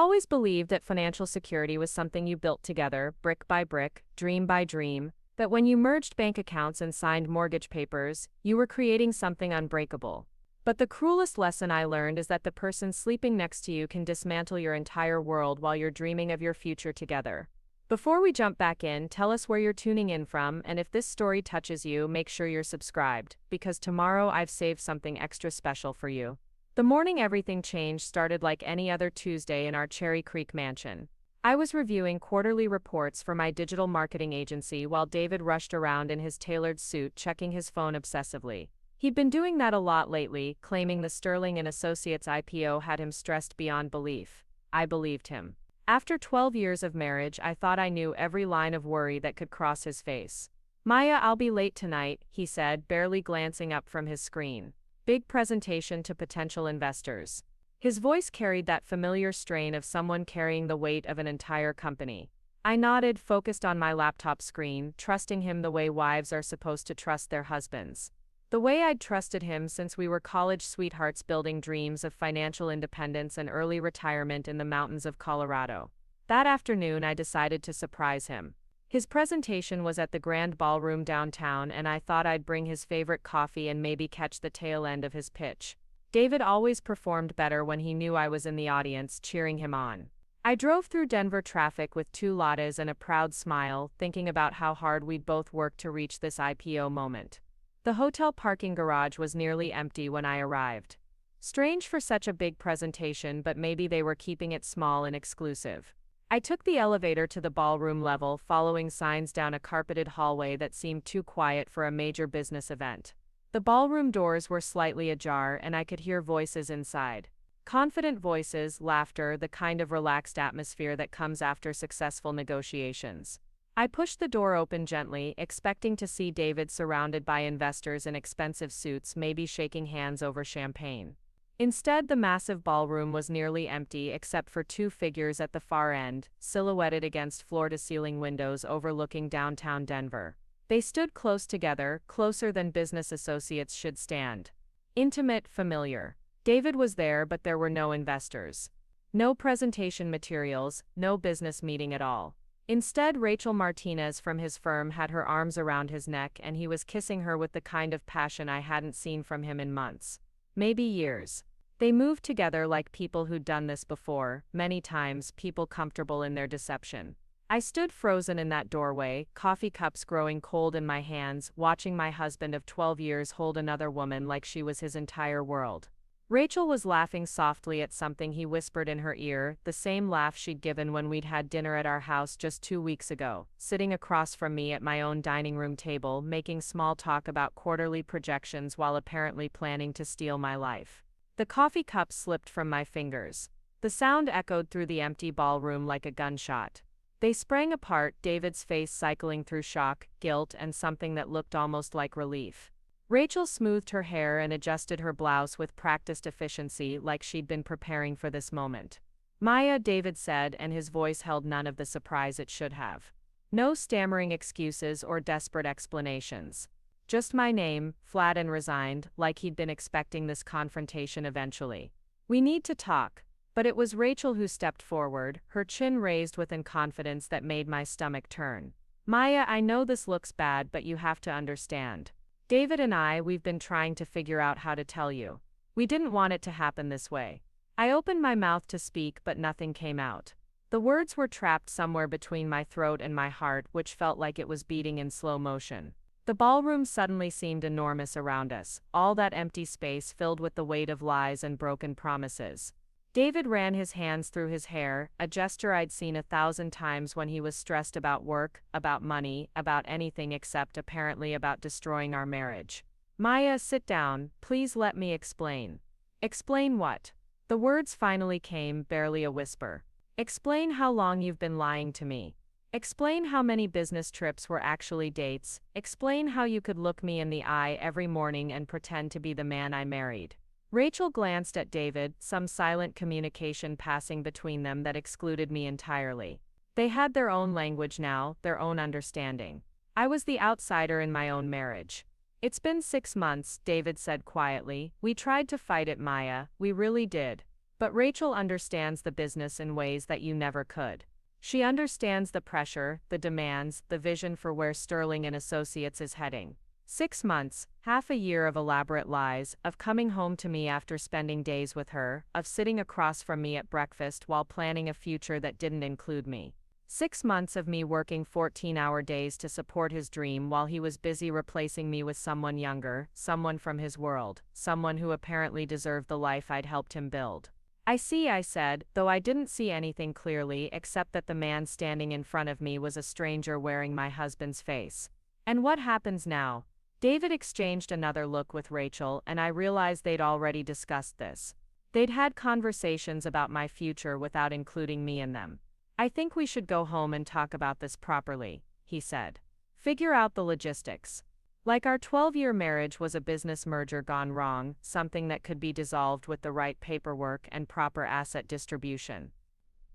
always believed that financial security was something you built together, brick by brick, dream by dream, that when you merged bank accounts and signed mortgage papers, you were creating something unbreakable. But the cruelest lesson I learned is that the person sleeping next to you can dismantle your entire world while you're dreaming of your future together. Before we jump back in, tell us where you're tuning in from, and if this story touches you, make sure you're subscribed, because tomorrow I've saved something extra special for you. The morning everything changed started like any other Tuesday in our Cherry Creek mansion. I was reviewing quarterly reports for my digital marketing agency while David rushed around in his tailored suit checking his phone obsessively. He'd been doing that a lot lately, claiming the Sterling Associates IPO had him stressed beyond belief. I believed him. After 12 years of marriage, I thought I knew every line of worry that could cross his face. "Maya, I'll be late tonight," he said, barely glancing up from his screen. "Big presentation to potential investors." His voice carried that familiar strain of someone carrying the weight of an entire company. I nodded, focused on my laptop screen, trusting him the way wives are supposed to trust their husbands. The way I'd trusted him since we were college sweethearts building dreams of financial independence and early retirement in the mountains of Colorado. That afternoon, I decided to surprise him. His presentation was at the Grand Ballroom downtown, and I thought I'd bring his favorite coffee and maybe catch the tail end of his pitch. David always performed better when he knew I was in the audience, cheering him on. I drove through Denver traffic with 2 lattes and a proud smile, thinking about how hard we'd both worked to reach this IPO moment. The hotel parking garage was nearly empty when I arrived. Strange for such a big presentation, but maybe they were keeping it small and exclusive. I took the elevator to the ballroom level, following signs down a carpeted hallway that seemed too quiet for a major business event. The ballroom doors were slightly ajar, and I could hear voices inside. Confident voices, laughter, the kind of relaxed atmosphere that comes after successful negotiations. I pushed the door open gently, expecting to see David surrounded by investors in expensive suits, maybe shaking hands over champagne. Instead, the massive ballroom was nearly empty except for 2 figures at the far end, silhouetted against floor-to-ceiling windows overlooking downtown Denver. They stood close together, closer than business associates should stand. Intimate, familiar. David was there, but there were no investors. No presentation materials, no business meeting at all. Instead, Rachel Martinez from his firm had her arms around his neck, and he was kissing her with the kind of passion I hadn't seen from him in months. Maybe years. They moved together like people who'd done this before, many times, people comfortable in their deception. I stood frozen in that doorway, coffee cups growing cold in my hands, watching my husband of 12 years hold another woman like she was his entire world. Rachel was laughing softly at something he whispered in her ear, the same laugh she'd given when we'd had dinner at our house just 2 weeks ago, sitting across from me at my own dining room table, making small talk about quarterly projections while apparently planning to steal my life. The coffee cup slipped from my fingers. The sound echoed through the empty ballroom like a gunshot. They sprang apart, David's face cycling through shock, guilt, and something that looked almost like relief. Rachel smoothed her hair and adjusted her blouse with practiced efficiency, like she'd been preparing for this moment. "Maya," David said, and his voice held none of the surprise it should have. No stammering excuses or desperate explanations. Just my name, flat and resigned, like he'd been expecting this confrontation eventually. "We need to talk." But it was Rachel who stepped forward, her chin raised with a confidence that made my stomach turn. "Maya, I know this looks bad, but you have to understand. David and we've been trying to figure out how to tell you. We didn't want it to happen this way." I opened my mouth to speak, but nothing came out. The words were trapped somewhere between my throat and my heart, which felt like it was beating in slow motion. The ballroom suddenly seemed enormous around us, all that empty space filled with the weight of lies and broken promises. David ran his hands through his hair, a gesture I'd seen 1,000 times when he was stressed about work, about money, about anything except apparently about destroying our marriage. "Maya, sit down, please let me explain." "Explain what?" The words finally came, barely a whisper. "Explain how long you've been lying to me. Explain how many business trips were actually dates. Explain how you could look me in the eye every morning and pretend to be the man I married." Rachel glanced at David, some silent communication passing between them that excluded me entirely. They had their own language now, their own understanding. I was the outsider in my own marriage. "It's been 6 months, David said quietly. "We tried to fight it, Maya, we really did. But Rachel understands the business in ways that you never could. She understands the pressure, the demands, the vision for where Sterling and Associates is heading. 6 months, half a year of elaborate lies, of coming home to me after spending days with her, of sitting across from me at breakfast while planning a future that didn't include me. 6 months of me working 14-hour days to support his dream while he was busy replacing me with someone younger, someone from his world, someone who apparently deserved the life I'd helped him build. I see, I said, though I didn't see anything clearly except that the man standing in front of me was a stranger wearing my husband's face. And what happens now? David exchanged another look with Rachel, and I realized they'd already discussed this. They'd had conversations about my future without including me in them. I think we should go home and talk about this properly, he said. Figure out the logistics. Like our 12-year marriage was a business merger gone wrong, something that could be dissolved with the right paperwork and proper asset distribution.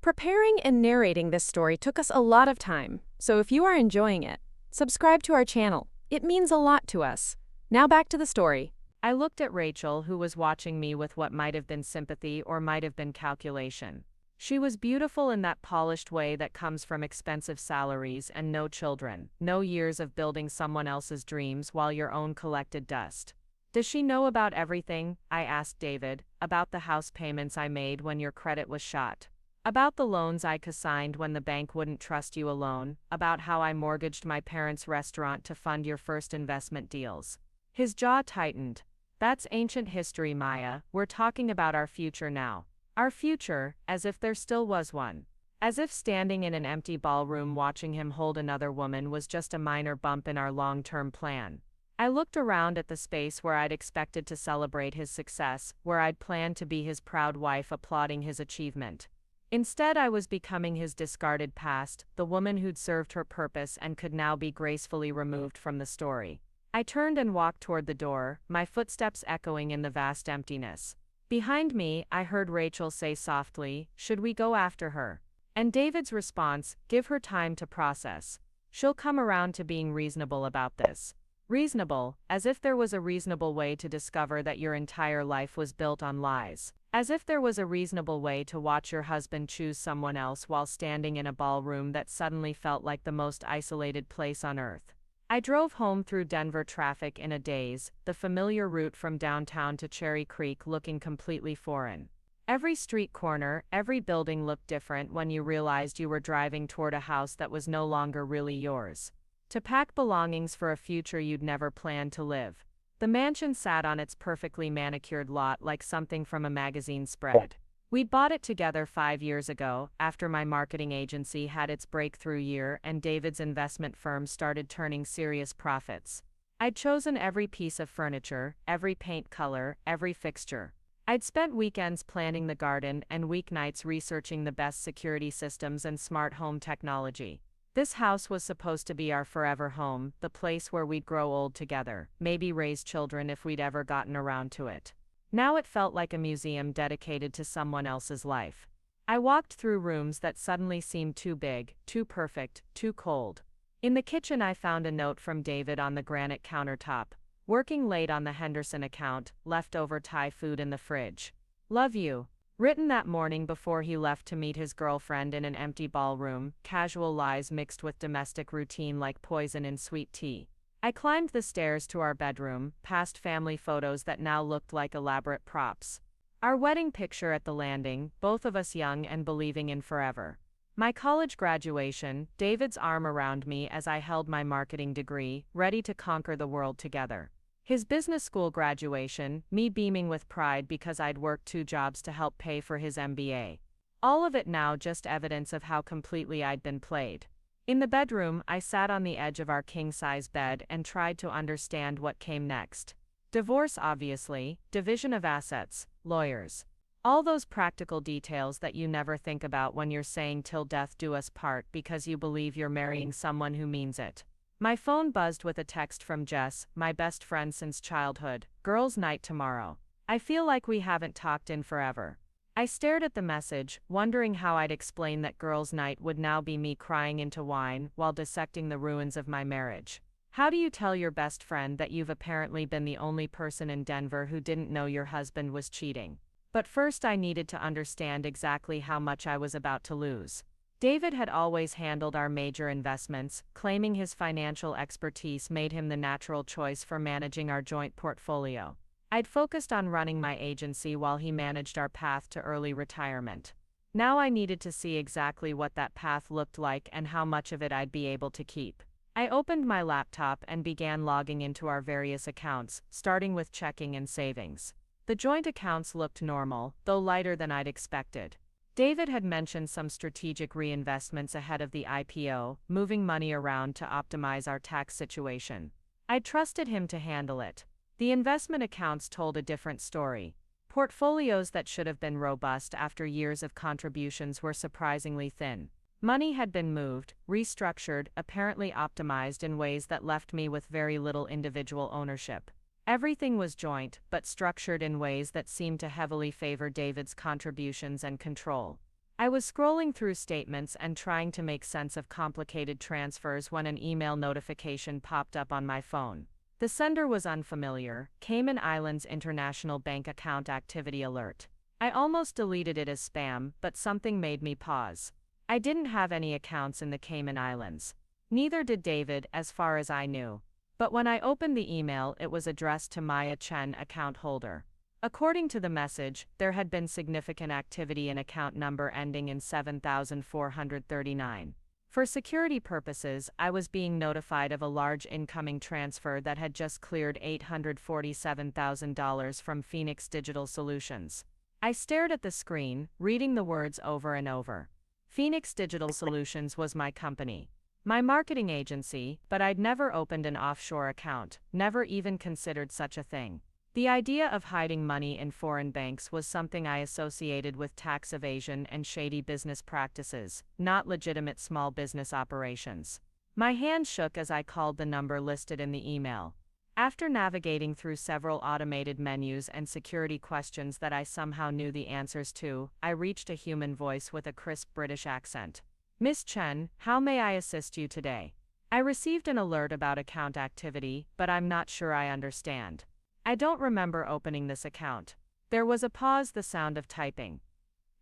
Preparing and narrating this story took us a lot of time, so if you are enjoying it, subscribe to our channel. It means a lot to us. Now back to the story. I looked at Rachel, who was watching me with what might have been sympathy or might have been calculation. She was beautiful in that polished way that comes from expensive salaries and no children, no years of building someone else's dreams while your own collected dust. Does she know about everything? I asked David, about the house payments I made when your credit was shot. About the loans I co-signed when the bank wouldn't trust you alone, about how I mortgaged my parents' restaurant to fund your first investment deals. His jaw tightened. That's ancient history, Maya. We're talking about our future now. Our future, as if there still was one. As if standing in an empty ballroom watching him hold another woman was just a minor bump in our long-term plan. I looked around at the space where I'd expected to celebrate his success, where I'd planned to be his proud wife applauding his achievement. Instead, I was becoming his discarded past, the woman who'd served her purpose and could now be gracefully removed from the story. I turned and walked toward the door, my footsteps echoing in the vast emptiness. Behind me, I heard Rachel say softly, "Should we go after her?" And David's response, "Give her time to process. She'll come around to being reasonable about this." Reasonable, as if there was a reasonable way to discover that your entire life was built on lies. As if there was a reasonable way to watch your husband choose someone else while standing in a ballroom that suddenly felt like the most isolated place on earth. I drove home through Denver traffic in a daze, the familiar route from downtown to Cherry Creek looking completely foreign. Every street corner, every building looked different when you realized you were driving toward a house that was no longer really yours. To pack belongings for a future you'd never planned to live. The mansion sat on its perfectly manicured lot like something from a magazine spread. We'd bought it together 5 years ago, after my marketing agency had its breakthrough year and David's investment firm started turning serious profits. I'd chosen every piece of furniture, every paint color, every fixture. I'd spent weekends planning the garden and weeknights researching the best security systems and smart home technology. This house was supposed to be our forever home, the place where we'd grow old together, maybe raise children if we'd ever gotten around to it. Now it felt like a museum dedicated to someone else's life. I walked through rooms that suddenly seemed too big, too perfect, too cold. In the kitchen I found a note from David on the granite countertop. Working late on the Henderson account, leftover Thai food in the fridge. Love you. Written that morning before he left to meet his girlfriend in an empty ballroom, casual lies mixed with domestic routine like poison in sweet tea. I climbed the stairs to our bedroom, past family photos that now looked like elaborate props. Our wedding picture at the landing, both of us young and believing in forever. My college graduation, David's arm around me as I held my marketing degree, ready to conquer the world together. His business school graduation, me beaming with pride because I'd worked 2 jobs to help pay for his MBA. All of it now just evidence of how completely I'd been played. In the bedroom, I sat on the edge of our king-size bed and tried to understand what came next. Divorce obviously, division of assets, lawyers. All those practical details that you never think about when you're saying "till death do us part" because you believe you're marrying someone who means it. My phone buzzed with a text from Jess, my best friend since childhood. "Girls' night tomorrow. I feel like we haven't talked in forever." I stared at the message, wondering how I'd explain that girls' night would now be me crying into wine while dissecting the ruins of my marriage. How do you tell your best friend that you've apparently been the only person in Denver who didn't know your husband was cheating? But first I needed to understand exactly how much I was about to lose. David had always handled our major investments, claiming his financial expertise made him the natural choice for managing our joint portfolio. I'd focused on running my agency while he managed our path to early retirement. Now I needed to see exactly what that path looked like and how much of it I'd be able to keep. I opened my laptop and began logging into our various accounts, starting with checking and savings. The joint accounts looked normal, though lighter than I'd expected. David had mentioned some strategic reinvestments ahead of the IPO, moving money around to optimize our tax situation. I trusted him to handle it. The investment accounts told a different story. Portfolios that should have been robust after years of contributions were surprisingly thin. Money had been moved, restructured, apparently optimized in ways that left me with very little individual ownership. Everything was joint, but structured in ways that seemed to heavily favor David's contributions and control. I was scrolling through statements and trying to make sense of complicated transfers when an email notification popped up on my phone. The sender was unfamiliar, Cayman Islands International Bank Account Activity Alert. I almost deleted it as spam, but something made me pause. I didn't have any accounts in the Cayman Islands. Neither did David, as far as I knew. But when I opened the email, it was addressed to Maya Chen, account holder. According to the message, there had been significant activity in account number ending in 7439. For security purposes, I was being notified of a large incoming transfer that had just cleared $847,000 from Phoenix Digital Solutions. I stared at the screen, reading the words over and over. Phoenix Digital Solutions was my company. My marketing agency, but I'd never opened an offshore account, never even considered such a thing. The idea of hiding money in foreign banks was something I associated with tax evasion and shady business practices, not legitimate small business operations. My hand shook as I called the number listed in the email. After navigating through several automated menus and security questions that I somehow knew the answers to, I reached a human voice with a crisp British accent. Miss Chen, how may I assist you today? I received an alert about account activity, but I'm not sure I understand. I don't remember opening this account. There was a pause, the sound of typing.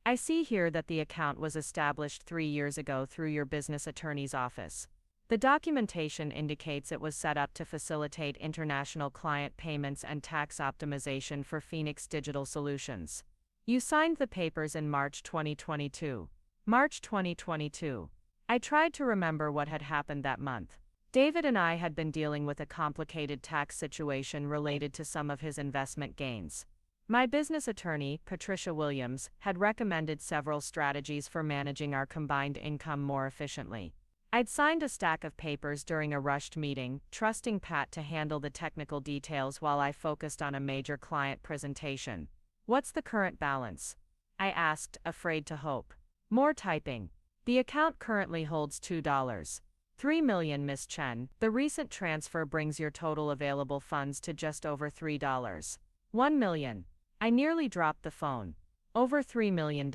I see here that the account was established 3 years ago through your business attorney's office. The documentation indicates it was set up to facilitate international client payments and tax optimization for Phoenix Digital Solutions. You signed the papers in March 2022. March 2022. I tried to remember what had happened that month. David and I had been dealing with a complicated tax situation related to some of his investment gains. My business attorney, Patricia Williams, had recommended several strategies for managing our combined income more efficiently. I'd signed a stack of papers during a rushed meeting, trusting Pat to handle the technical details while I focused on a major client presentation. What's the current balance? I asked, afraid to hope. More typing. The account currently holds $2.3 million, Miss Chen. The recent transfer brings your total available funds to just over $3.1 million. I nearly dropped the phone. Over $3 million.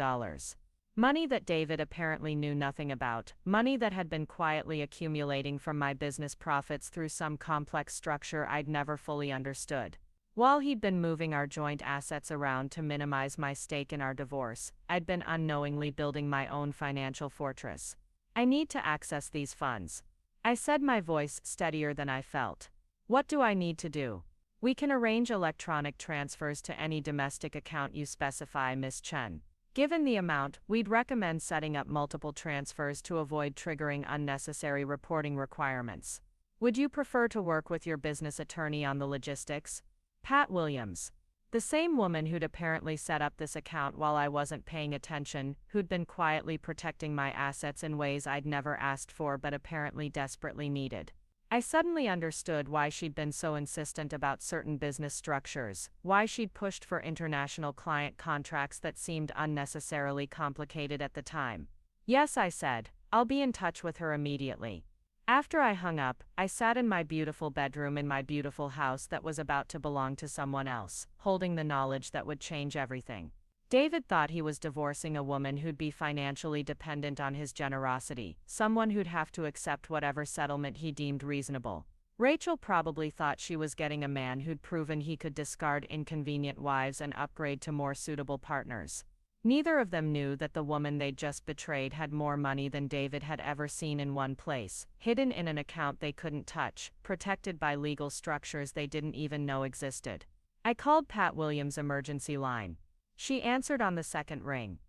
Money that David apparently knew nothing about, money that had been quietly accumulating from my business profits through some complex structure I'd never fully understood. While he'd been moving our joint assets around to minimize my stake in our divorce, I'd been unknowingly building my own financial fortress. I need to access these funds. I said, my voice steadier than I felt. What do I need to do? We can arrange electronic transfers to any domestic account you specify, Miss Chen. Given the amount, we'd recommend setting up multiple transfers to avoid triggering unnecessary reporting requirements. Would you prefer to work with your business attorney on the logistics? Pat Williams. The same woman who'd apparently set up this account while I wasn't paying attention, who'd been quietly protecting my assets in ways I'd never asked for but apparently desperately needed. I suddenly understood why she'd been so insistent about certain business structures, why she'd pushed for international client contracts that seemed unnecessarily complicated at the time. Yes, I said, I'll be in touch with her immediately. After I hung up, I sat in my beautiful bedroom in my beautiful house that was about to belong to someone else, holding the knowledge that would change everything. David thought he was divorcing a woman who'd be financially dependent on his generosity, someone who'd have to accept whatever settlement he deemed reasonable. Rachel probably thought she was getting a man who'd proven he could discard inconvenient wives and upgrade to more suitable partners. Neither of them knew that the woman they'd just betrayed had more money than David had ever seen in one place, hidden in an account they couldn't touch, protected by legal structures they didn't even know existed. I called Pat Williams' emergency line. She answered on the second ring.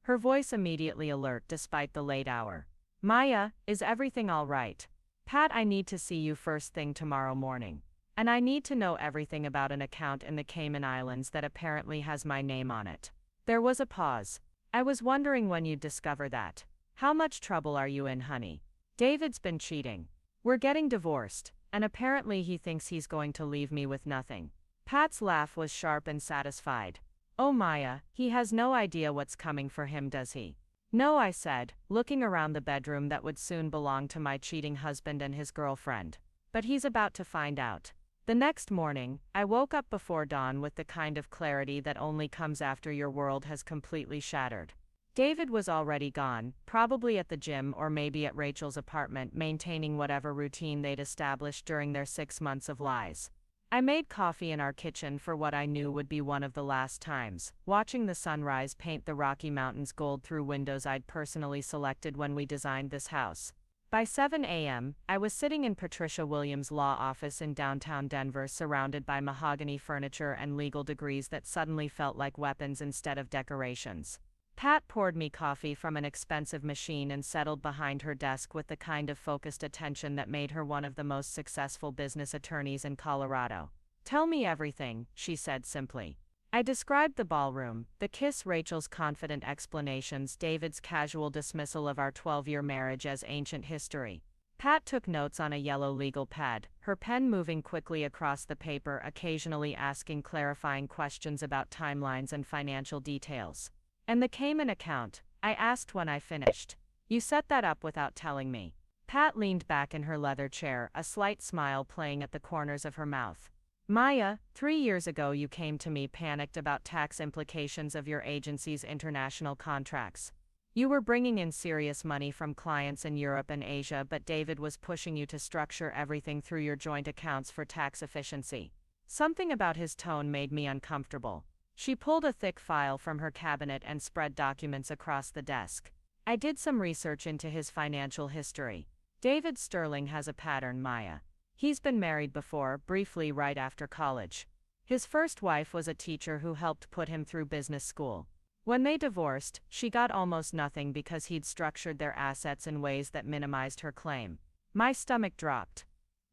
Her voice immediately alert despite the late hour. "Maya, is everything all right? Pat, I need to see you first thing tomorrow morning. And I need to know everything about an account in the Cayman Islands that apparently has my name on it." There was a pause. "I was wondering when you'd discover that. How much trouble are you in, honey? David's been cheating. We're getting divorced, and apparently he thinks he's going to leave me with nothing." Pat's laugh was sharp and satisfied. "Oh Maya, he has no idea what's coming for him, does he?" "No," I said, looking around the bedroom that would soon belong to my cheating husband and his girlfriend. "But he's about to find out." The next morning, I woke up before dawn with the kind of clarity that only comes after your world has completely shattered. David was already gone, probably at the gym or maybe at Rachel's apartment, maintaining whatever routine they'd established during their 6 months of lies. I made coffee in our kitchen for what I knew would be one of the last times, watching the sunrise paint the Rocky Mountains gold through windows I'd personally selected when we designed this house. By 7 a.m., I was sitting in Patricia Williams' law office in downtown Denver, surrounded by mahogany furniture and legal degrees that suddenly felt like weapons instead of decorations. Pat poured me coffee from an expensive machine and settled behind her desk with the kind of focused attention that made her one of the most successful business attorneys in Colorado. "Tell me everything," she said simply. I described the ballroom, the kiss, Rachel's confident explanations, David's casual dismissal of our 12-year marriage as ancient history. Pat took notes on a yellow legal pad, her pen moving quickly across the paper, occasionally asking clarifying questions about timelines and financial details. "And the Cayman account?" I asked when I finished. "You set that up without telling me." Pat leaned back in her leather chair, a slight smile playing at the corners of her mouth. "Maya, 3 years ago you came to me panicked about tax implications of your agency's international contracts. You were bringing in serious money from clients in Europe and Asia, but David was pushing you to structure everything through your joint accounts for tax efficiency." Something about his tone made me uncomfortable. She pulled a thick file from her cabinet and spread documents across the desk. "I did some research into his financial history. David Sterling has a pattern, Maya. He's been married before, briefly right after college. His first wife was a teacher who helped put him through business school. When they divorced, she got almost nothing because he'd structured their assets in ways that minimized her claim." My stomach dropped.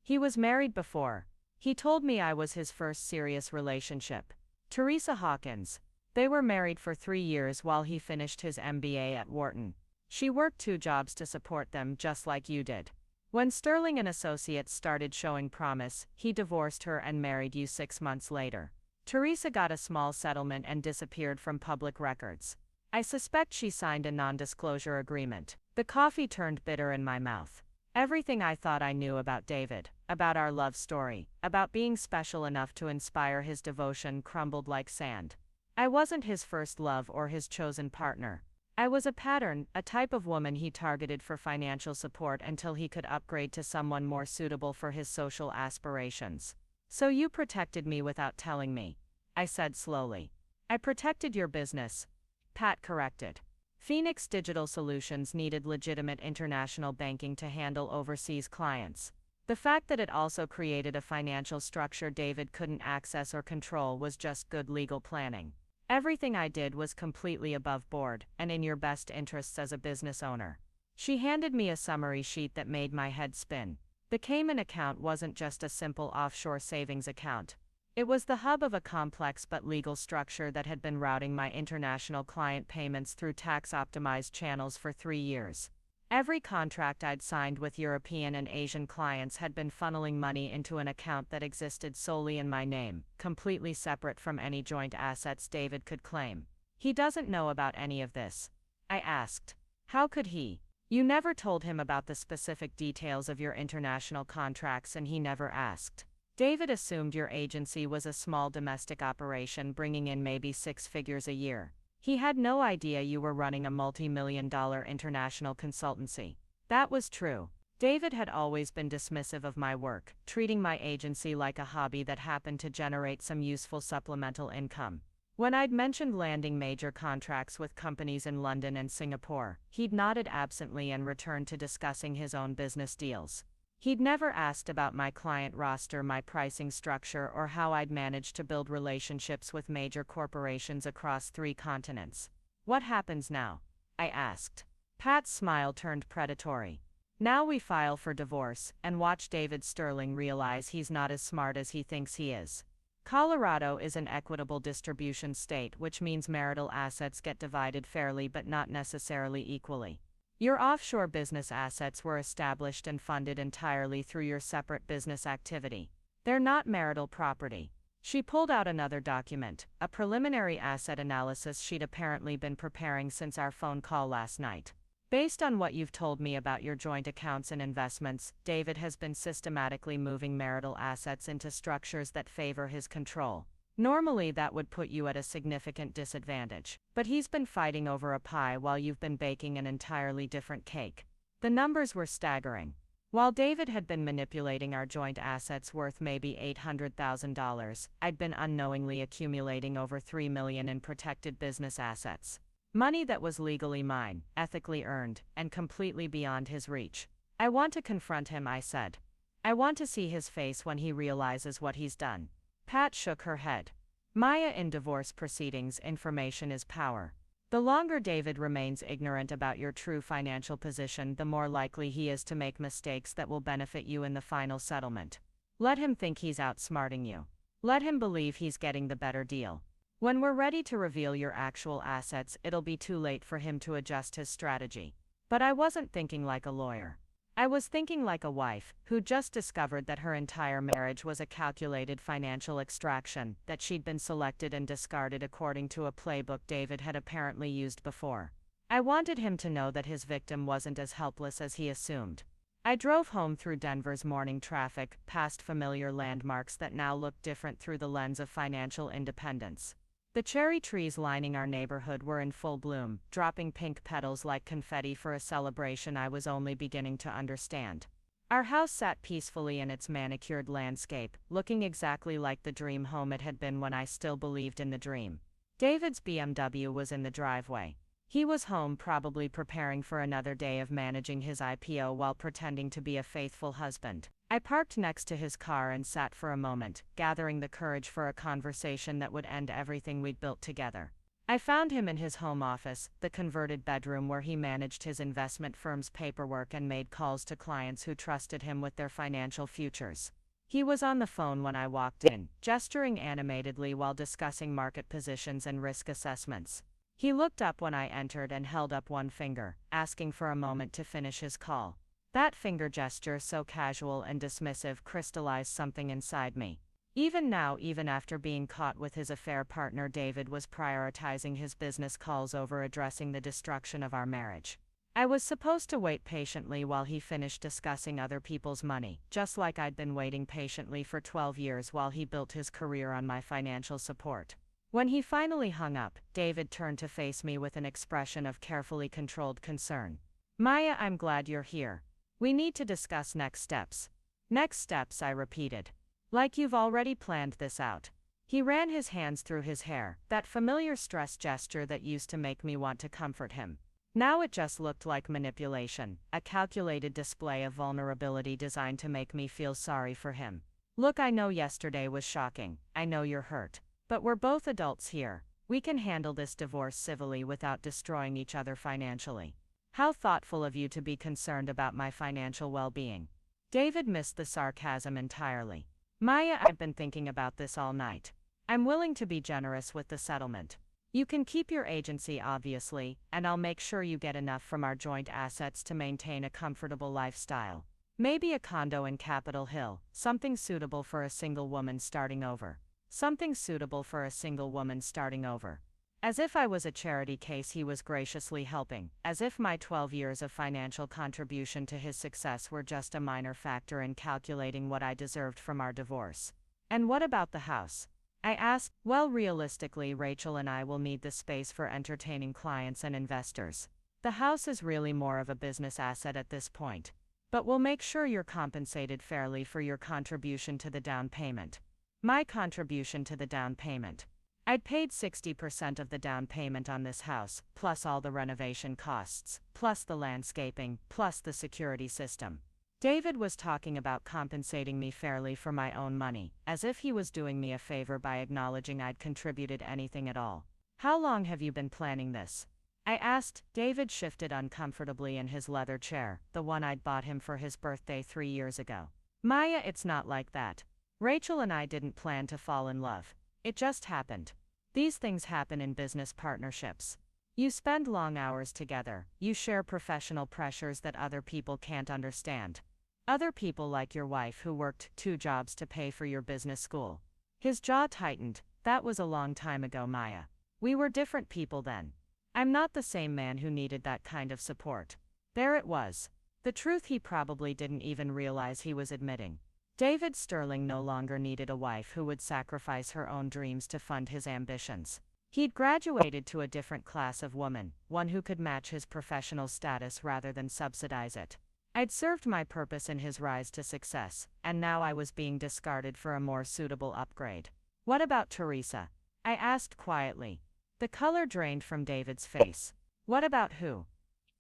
"He was married before. He told me I was his first serious relationship. Teresa Hawkins. They were married for 3 years while he finished his MBA at Wharton. She worked 2 jobs to support them, just like you did. When Sterling and Associates started showing promise, he divorced her and married you 6 months later. Teresa got a small settlement and disappeared from public records. I suspect she signed a non-disclosure agreement." The coffee turned bitter in my mouth. Everything I thought I knew about David, about our love story, about being special enough to inspire his devotion, crumbled like sand. I wasn't his first love or his chosen partner. I was a pattern, a type of woman he targeted for financial support until he could upgrade to someone more suitable for his social aspirations. "So you protected me without telling me," I said slowly. "I protected your business," Pat corrected. Phoenix Digital Solutions needed legitimate international banking to handle overseas clients. The fact that it also created a financial structure David couldn't access or control was just good legal planning. Everything I did was completely above board and in your best interests as a business owner. She handed me a summary sheet that made my head spin. The Cayman account wasn't just a simple offshore savings account. It was the hub of a complex but legal structure that had been routing my international client payments through tax-optimized channels for 3 years. Every contract I'd signed with European and Asian clients had been funneling money into an account that existed solely in my name, completely separate from any joint assets David could claim. "He doesn't know about any of this?" I asked. "How could he? You never told him about the specific details of your international contracts and he never asked. David assumed your agency was a small domestic operation bringing in maybe 6 figures a year. He had no idea you were running a multi-million-dollar international consultancy." That was true. David had always been dismissive of my work, treating my agency like a hobby that happened to generate some useful supplemental income. When I'd mentioned landing major contracts with companies in London and Singapore, he'd nodded absently and returned to discussing his own business deals. He'd never asked about my client roster, my pricing structure, or how I'd managed to build relationships with major corporations across 3 continents. "What happens now?" I asked. Pat's smile turned predatory. "Now we file for divorce and watch David Sterling realize he's not as smart as he thinks he is. Colorado is an equitable distribution state, which means marital assets get divided fairly but not necessarily equally. Your offshore business assets were established and funded entirely through your separate business activity. They're not marital property." She pulled out another document, a preliminary asset analysis she'd apparently been preparing since our phone call last night. "Based on what you've told me about your joint accounts and investments, David has been systematically moving marital assets into structures that favor his control. Normally that would put you at a significant disadvantage, but he's been fighting over a pie while you've been baking an entirely different cake." The numbers were staggering. While David had been manipulating our joint assets worth maybe $800,000, I'd been unknowingly accumulating over $3 million in protected business assets. Money that was legally mine, ethically earned, and completely beyond his reach. "I want to confront him," I said. "I want to see his face when he realizes what he's done." Pat shook her head. "Maya, in divorce proceedings, information is power. The longer David remains ignorant about your true financial position, the more likely he is to make mistakes that will benefit you in the final settlement. Let him think he's outsmarting you. Let him believe he's getting the better deal. When we're ready to reveal your actual assets, it'll be too late for him to adjust his strategy." But I wasn't thinking like a lawyer. I was thinking like a wife, who just discovered that her entire marriage was a calculated financial extraction, that she'd been selected and discarded according to a playbook David had apparently used before. I wanted him to know that his victim wasn't as helpless as he assumed. I drove home through Denver's morning traffic, past familiar landmarks that now looked different through the lens of financial independence. The cherry trees lining our neighborhood were in full bloom, dropping pink petals like confetti for a celebration I was only beginning to understand. Our house sat peacefully in its manicured landscape, looking exactly like the dream home it had been when I still believed in the dream. David's BMW was in the driveway. He was home, probably preparing for another day of managing his IPO while pretending to be a faithful husband. I parked next to his car and sat for a moment, gathering the courage for a conversation that would end everything we'd built together. I found him in his home office, the converted bedroom where he managed his investment firm's paperwork and made calls to clients who trusted him with their financial futures. He was on the phone when I walked in, gesturing animatedly while discussing market positions and risk assessments. He looked up when I entered and held up one finger, asking for a moment to finish his call. That finger gesture, so casual and dismissive, crystallized something inside me. Even now, even after being caught with his affair partner, David was prioritizing his business calls over addressing the destruction of our marriage. I was supposed to wait patiently while he finished discussing other people's money, just like I'd been waiting patiently for 12 years while he built his career on my financial support. When he finally hung up, David turned to face me with an expression of carefully controlled concern. "Maya, I'm glad you're here. We need to discuss next steps." "Next steps," I repeated. "Like you've already planned this out." He ran his hands through his hair, that familiar stress gesture that used to make me want to comfort him. Now it just looked like manipulation, a calculated display of vulnerability designed to make me feel sorry for him. "Look, I know yesterday was shocking. I know you're hurt. But we're both adults here. We can handle this divorce civilly without destroying each other financially. How thoughtful of you to be concerned about my financial well-being." David missed the sarcasm entirely. "Maya, I've been thinking about this all night. I'm willing to be generous with the settlement. You can keep your agency, obviously, and I'll make sure you get enough from our joint assets to maintain a comfortable lifestyle. Maybe a condo in Capitol Hill, something suitable for a single woman starting over. Something suitable for a single woman starting over." As if I was a charity case he was graciously helping, as if my 12 years of financial contribution to his success were just a minor factor in calculating what I deserved from our divorce. "And what about the house?" I asked. "Well, realistically, Rachel and I will need the space for entertaining clients and investors. The house is really more of a business asset at this point. But we'll make sure you're compensated fairly for your contribution to the down payment. My contribution to the down payment. I'd paid 60% of the down payment on this house, plus all the renovation costs, plus the landscaping, plus the security system. David was talking about compensating me fairly for my own money, as if he was doing me a favor by acknowledging I'd contributed anything at all. How long have you been planning this? I asked. David shifted uncomfortably in his leather chair, the one I'd bought him for his birthday 3 years ago. Maya, it's not like that. Rachel and I didn't plan to fall in love. It just happened. These things happen in business partnerships. You spend long hours together, you share professional pressures that other people can't understand. Other people like your wife who worked 2 jobs to pay for your business school. His jaw tightened. That was a long time ago, Maya. We were different people then. I'm not the same man who needed that kind of support. There it was. The truth he probably didn't even realize he was admitting. David Sterling no longer needed a wife who would sacrifice her own dreams to fund his ambitions. He'd graduated to a different class of woman, one who could match his professional status rather than subsidize it. I'd served my purpose in his rise to success, and now I was being discarded for a more suitable upgrade. What about Teresa? I asked quietly. The color drained from David's face. What about who?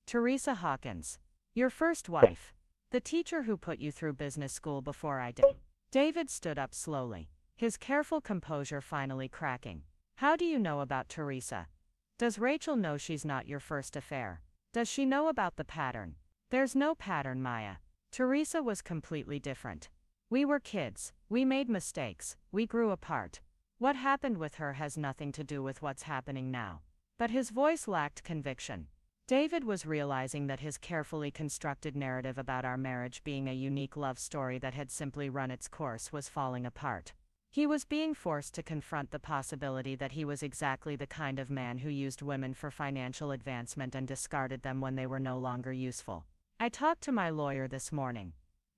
Teresa Hawkins. Your first wife. The teacher who put you through business school before I did. David stood up slowly, his careful composure finally cracking. How do you know about Teresa? Does Rachel know she's not your first affair? Does she know about the pattern? There's no pattern, Maya. Teresa was completely different. We were kids, we made mistakes, we grew apart. What happened with her has nothing to do with what's happening now. But his voice lacked conviction. David was realizing that his carefully constructed narrative about our marriage being a unique love story that had simply run its course was falling apart. He was being forced to confront the possibility that he was exactly the kind of man who used women for financial advancement and discarded them when they were no longer useful. I talked to my lawyer this morning.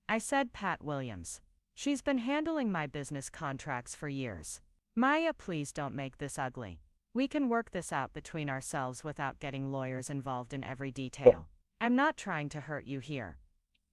I said, Pat Williams. She's been handling my business contracts for years. Maya, please don't make this ugly. We can work this out between ourselves without getting lawyers involved in every detail. I'm not trying to hurt you here.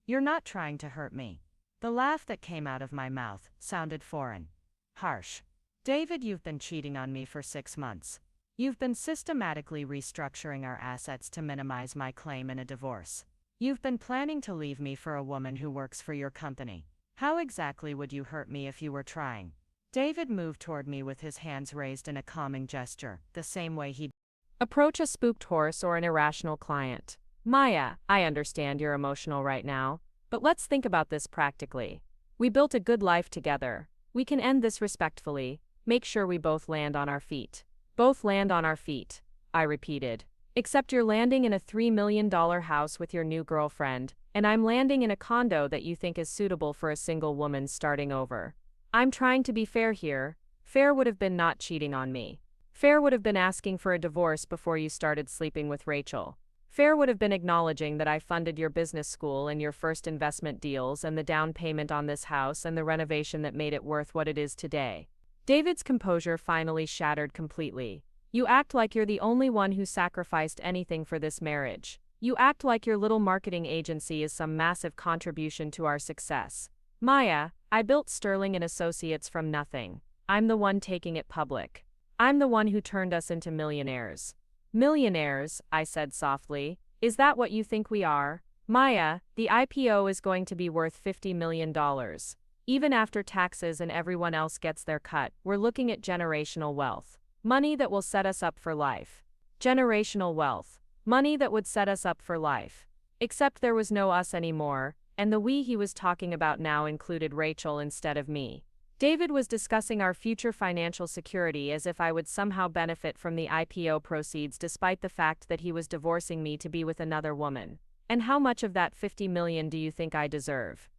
You're not trying to hurt me. The laugh that came out of my mouth sounded foreign. Harsh. David, you've been cheating on me for 6 months. You've been systematically restructuring our assets to minimize my claim in a divorce. You've been planning to leave me for a woman who works for your company. How exactly would you hurt me if you were trying? David moved toward me with his hands raised in a calming gesture, the same way he'd Approach a spooked horse or an irrational client. Maya, I understand you're emotional right now, but let's think about this practically. We built a good life together. We can end this respectfully. Make sure we both land on our feet. Both land on our feet, I repeated. Except you're landing in a $3 million house with your new girlfriend, and I'm landing in a condo that you think is suitable for a single woman starting over. I'm trying to be fair here. Fair would have been not cheating on me. Fair would have been asking for a divorce before you started sleeping with Rachel. Fair would have been acknowledging that I funded your business school and your first investment deals and the down payment on this house and the renovation that made it worth what it is today. David's composure finally shattered completely. You act like you're the only one who sacrificed anything for this marriage. You act like your little marketing agency is some massive contribution to our success. Maya, I built Sterling Associates from nothing. I'm the one taking it public. I'm the one who turned us into millionaires. Millionaires, I said softly. Is that what you think we are? Maya, the IPO is going to be worth $50 million. Even after taxes and everyone else gets their cut, we're looking at generational wealth. Money that will set us up for life. Generational wealth. Money that would set us up for life. Except there was no us anymore, and the we he was talking about now included Rachel instead of me. David was discussing our future financial security as if I would somehow benefit from the IPO proceeds despite the fact that he was divorcing me to be with another woman. And how much of that $50 million do you think I deserve?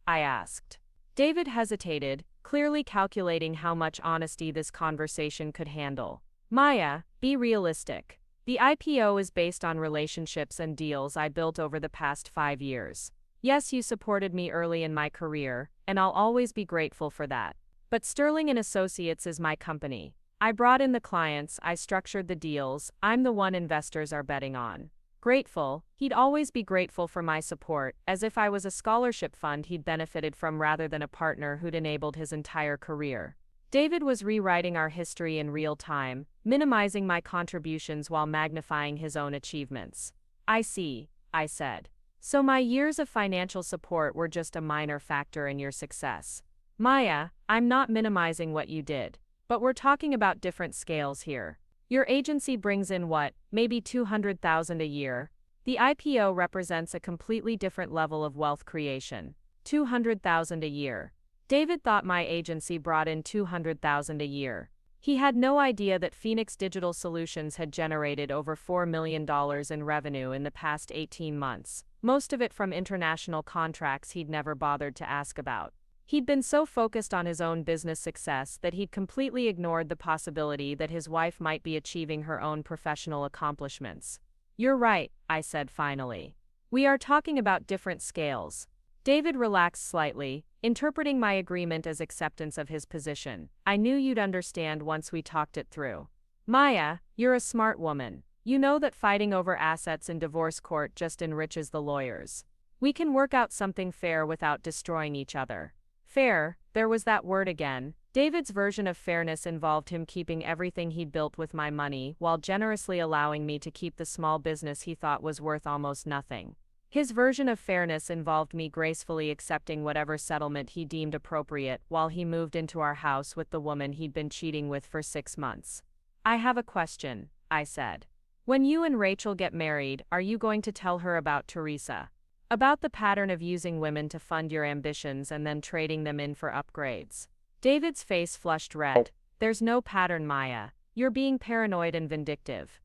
I asked. David hesitated, clearly calculating how much honesty this conversation could handle. Maya, be realistic. The IPO is based on relationships and deals I built over the past 5 years. Yes, you supported me early in my career, and I'll always be grateful for that. But Sterling Associates is my company. I brought in the clients, I structured the deals, I'm the one investors are betting on. Grateful, he'd always be grateful for my support, as if I was a scholarship fund he'd benefited from rather than a partner who'd enabled his entire career. David was rewriting our history in real time, minimizing my contributions while magnifying his own achievements. I see, I said. So my years of financial support were just a minor factor in your success. Maya, I'm not minimizing what you did, but we're talking about different scales here. Your agency brings in what, maybe $200,000 a year. The IPO represents a completely different level of wealth creation. $200,000 a year. David thought my agency brought in $200,000 a year. He had no idea that Phoenix Digital Solutions had generated over $4 million in revenue in the past 18 months, most of it from international contracts he'd never bothered to ask about. He'd been so focused on his own business success that he'd completely ignored the possibility that his wife might be achieving her own professional accomplishments. You're right, I said finally. We are talking about different scales. David relaxed slightly, interpreting my agreement as acceptance of his position. I knew you'd understand once we talked it through. Maya, you're a smart woman. You know that fighting over assets in divorce court just enriches the lawyers. We can work out something fair without destroying each other. Fair, there was that word again. David's version of fairness involved him keeping everything he'd built with my money while generously allowing me to keep the small business he thought was worth almost nothing. His version of fairness involved me gracefully accepting whatever settlement he deemed appropriate while he moved into our house with the woman he'd been cheating with for 6 months. I have a question, I said. When you and Rachel get married, are you going to tell her about Teresa? About the pattern of using women to fund your ambitions and then trading them in for upgrades. David's face flushed red. There's no pattern, Maya. You're being paranoid and vindictive.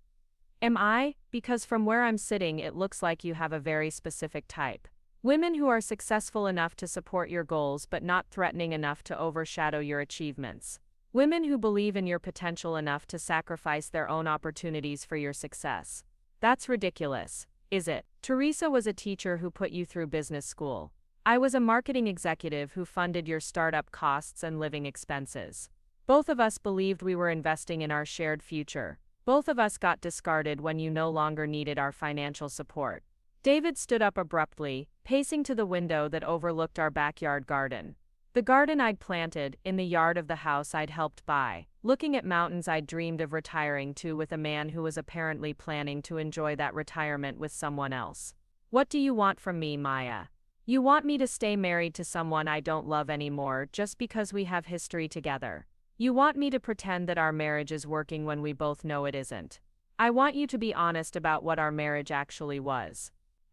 Am I? Because from where I'm sitting it looks like you have a very specific type. Women who are successful enough to support your goals but not threatening enough to overshadow your achievements. Women who believe in your potential enough to sacrifice their own opportunities for your success. That's ridiculous, is it? Teresa was a teacher who put you through business school. I was a marketing executive who funded your startup costs and living expenses. Both of us believed we were investing in our shared future. Both of us got discarded when you no longer needed our financial support. David stood up abruptly, pacing to the window that overlooked our backyard garden. The garden I'd planted, in the yard of the house I'd helped buy, looking at mountains I'd dreamed of retiring to with a man who was apparently planning to enjoy that retirement with someone else. What do you want from me, Maya? You want me to stay married to someone I don't love anymore just because we have history together. You want me to pretend that our marriage is working when we both know it isn't. I want you to be honest about what our marriage actually was.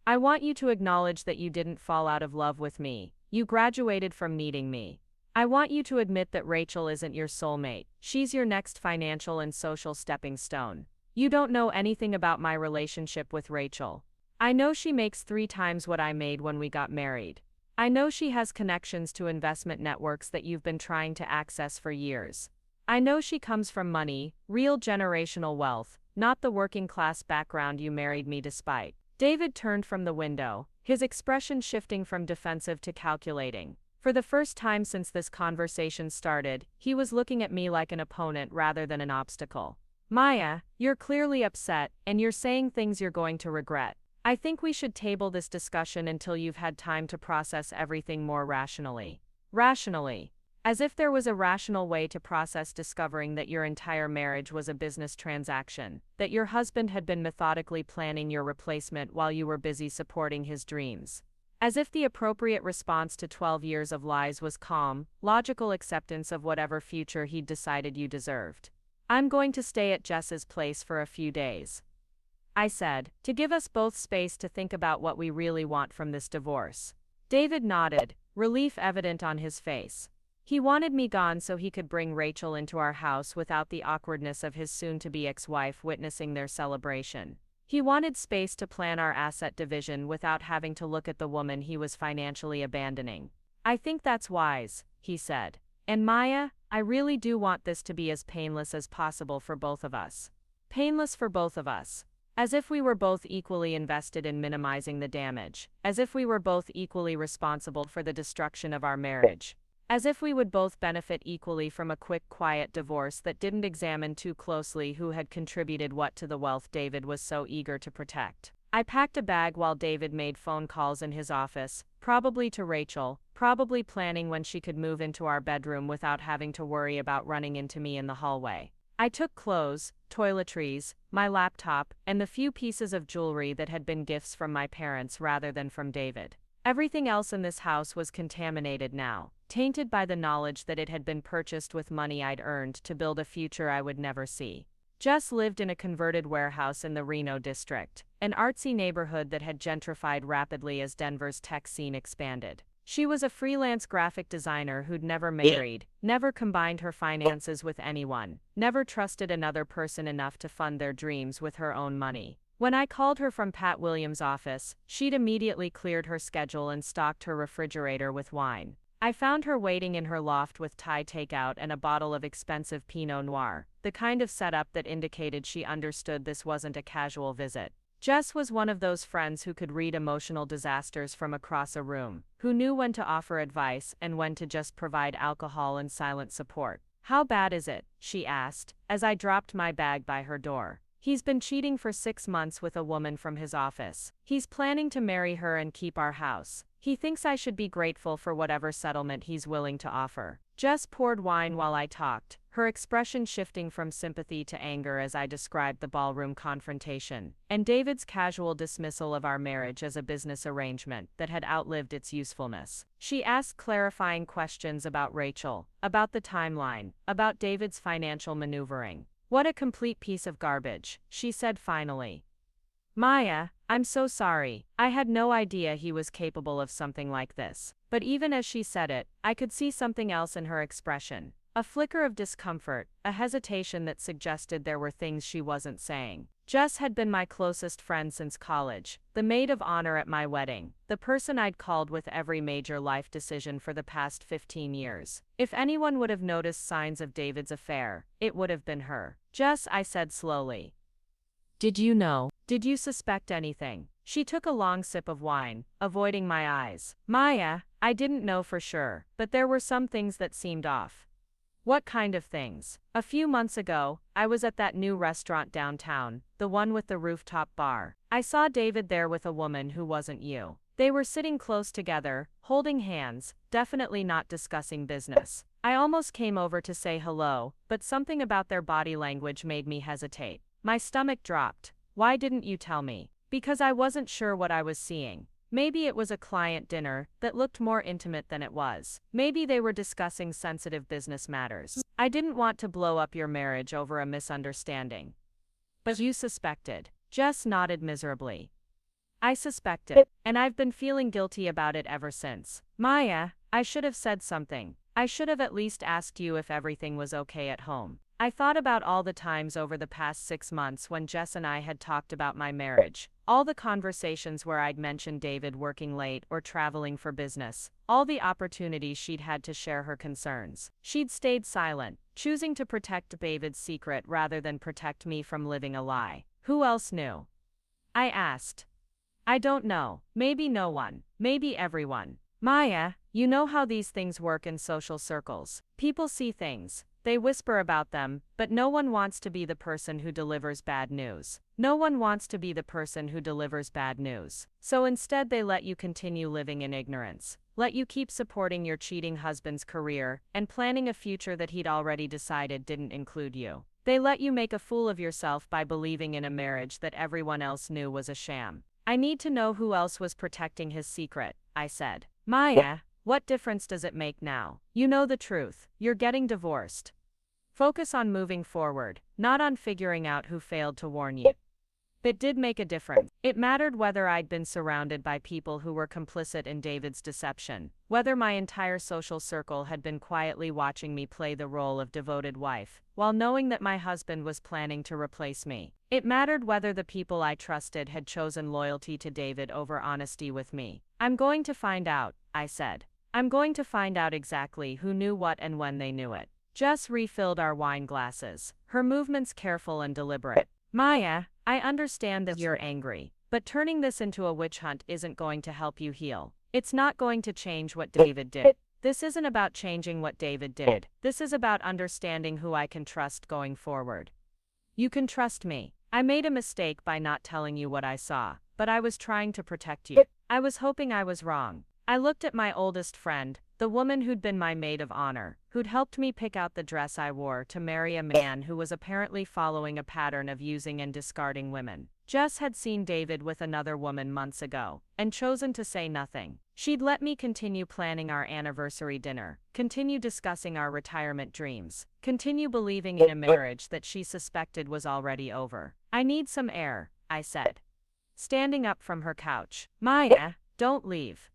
I want you to acknowledge that you didn't fall out of love with me. You graduated from needing me. I want you to admit that Rachel isn't your soulmate. She's your next financial and social stepping stone. You don't know anything about my relationship with Rachel. I know she makes 3 times what I made when we got married. I know she has connections to investment networks that you've been trying to access for years. I know she comes from money, real generational wealth, not the working class background you married me despite. David turned from the window, his expression shifting from defensive to calculating. For the first time since this conversation started, he was looking at me like an opponent rather than an obstacle. Maya, you're clearly upset, and you're saying things you're going to regret. I think we should table this discussion until you've had time to process everything more rationally. Rationally. As if there was a rational way to process discovering that your entire marriage was a business transaction, that your husband had been methodically planning your replacement while you were busy supporting his dreams. As if the appropriate response to 12 years of lies was calm, logical acceptance of whatever future he'd decided you deserved. I'm going to stay at Jess's place for a few days, I said, to give us both space to think about what we really want from this divorce. David nodded, relief evident on his face. He wanted me gone so he could bring Rachel into our house without the awkwardness of his soon-to-be ex-wife witnessing their celebration. He wanted space to plan our asset division without having to look at the woman he was financially abandoning. I think that's wise, he said. And Maya, I really do want this to be as painless as possible for both of us. Painless for both of us. As if we were both equally invested in minimizing the damage. As if we were both equally responsible for the destruction of our marriage. As if we would both benefit equally from a quick, quiet divorce that didn't examine too closely who had contributed what to the wealth David was so eager to protect. I packed a bag while David made phone calls in his office, probably to Rachel, probably planning when she could move into our bedroom without having to worry about running into me in the hallway. I took clothes, toiletries, my laptop, and the few pieces of jewelry that had been gifts from my parents rather than from David. Everything else in this house was contaminated now, tainted by the knowledge that it had been purchased with money I'd earned to build a future I would never see. Jess lived in a converted warehouse in the Reno district, an artsy neighborhood that had gentrified rapidly as Denver's tech scene expanded. She was a freelance graphic designer who'd never married, never combined her finances with anyone, never trusted another person enough to fund their dreams with her own money. When I called her from Pat Williams' office, she'd immediately cleared her schedule and stocked her refrigerator with wine. I found her waiting in her loft with Thai takeout and a bottle of expensive Pinot Noir, the kind of setup that indicated she understood this wasn't a casual visit. Jess was one of those friends who could read emotional disasters from across a room, who knew when to offer advice and when to just provide alcohol and silent support. "How bad is it?" she asked, as I dropped my bag by her door. "He's been cheating for 6 months with a woman from his office. He's planning to marry her and keep our house. He thinks I should be grateful for whatever settlement he's willing to offer." Jess poured wine while I talked, her expression shifting from sympathy to anger as I described the ballroom confrontation, and David's casual dismissal of our marriage as a business arrangement that had outlived its usefulness. She asked clarifying questions about Rachel, about the timeline, about David's financial maneuvering. "What a complete piece of garbage," she said finally. "Maya, I'm so sorry. I had no idea he was capable of something like this." But even as she said it, I could see something else in her expression. A flicker of discomfort, a hesitation that suggested there were things she wasn't saying. Jess had been my closest friend since college, the maid of honor at my wedding, the person I'd called with every major life decision for the past 15 years. If anyone would have noticed signs of David's affair, it would have been her. "Jess," I said slowly. "Did you know? Did you suspect anything?" She took a long sip of wine, avoiding my eyes. "Maya, I didn't know for sure, but there were some things that seemed off." "What kind of things?" "A few months ago, I was at that new restaurant downtown, the one with the rooftop bar. I saw David there with a woman who wasn't you. They were sitting close together, holding hands, definitely not discussing business. I almost came over to say hello, but something about their body language made me hesitate. My stomach dropped. Why didn't you tell me?" "Because I wasn't sure what I was seeing. Maybe it was a client dinner that looked more intimate than it was. Maybe they were discussing sensitive business matters. I didn't want to blow up your marriage over a misunderstanding." "But you suspected." Jess nodded miserably. "I suspected, and I've been feeling guilty about it ever since. Maya, I should have said something. I should have at least asked you if everything was okay at home." I thought about all the times over the past 6 months when Jess and I had talked about my marriage, all the conversations where I'd mentioned David working late or traveling for business, all the opportunities she'd had to share her concerns. She'd stayed silent, choosing to protect David's secret rather than protect me from living a lie. "Who else knew?" I asked. "I don't know. Maybe no one. Maybe everyone." "Maya, you know how these things work in social circles. People see things. They whisper about them, but no one wants to be the person who delivers bad news. No one wants to be the person who delivers bad news. So instead they let you continue living in ignorance. Let you keep supporting your cheating husband's career and planning a future that he'd already decided didn't include you. They let you make a fool of yourself by believing in a marriage that everyone else knew was a sham." "I need to know who else was protecting his secret," I said. "Maya, what difference does it make now? You know the truth. You're getting divorced. Focus on moving forward, not on figuring out who failed to warn you." It did make a difference. It mattered whether I'd been surrounded by people who were complicit in David's deception, whether my entire social circle had been quietly watching me play the role of devoted wife, while knowing that my husband was planning to replace me. It mattered whether the people I trusted had chosen loyalty to David over honesty with me. "I'm going to find out," I said. "I'm going to find out exactly who knew what and when they knew it." Jess refilled our wine glasses, her movements careful and deliberate. "Maya, I understand that you're angry, but turning this into a witch hunt isn't going to help you heal. It's not going to change what David did. This isn't about changing what David did. This is about understanding who I can trust going forward. You can trust me. I made a mistake by not telling you what I saw, but but I was trying to protect you. I was hoping I was wrong. I looked at my oldest friend, the woman who'd been my maid of honor, who'd helped me pick out the dress I wore to marry a man who was apparently following a pattern of using and discarding women. Jess had seen David with another woman months ago, and chosen to say nothing. She'd let me continue planning our anniversary dinner, continue discussing our retirement dreams, continue believing in a marriage that she suspected was already over. "I need some air," I said, standing up from her couch. "Maya, don't leave.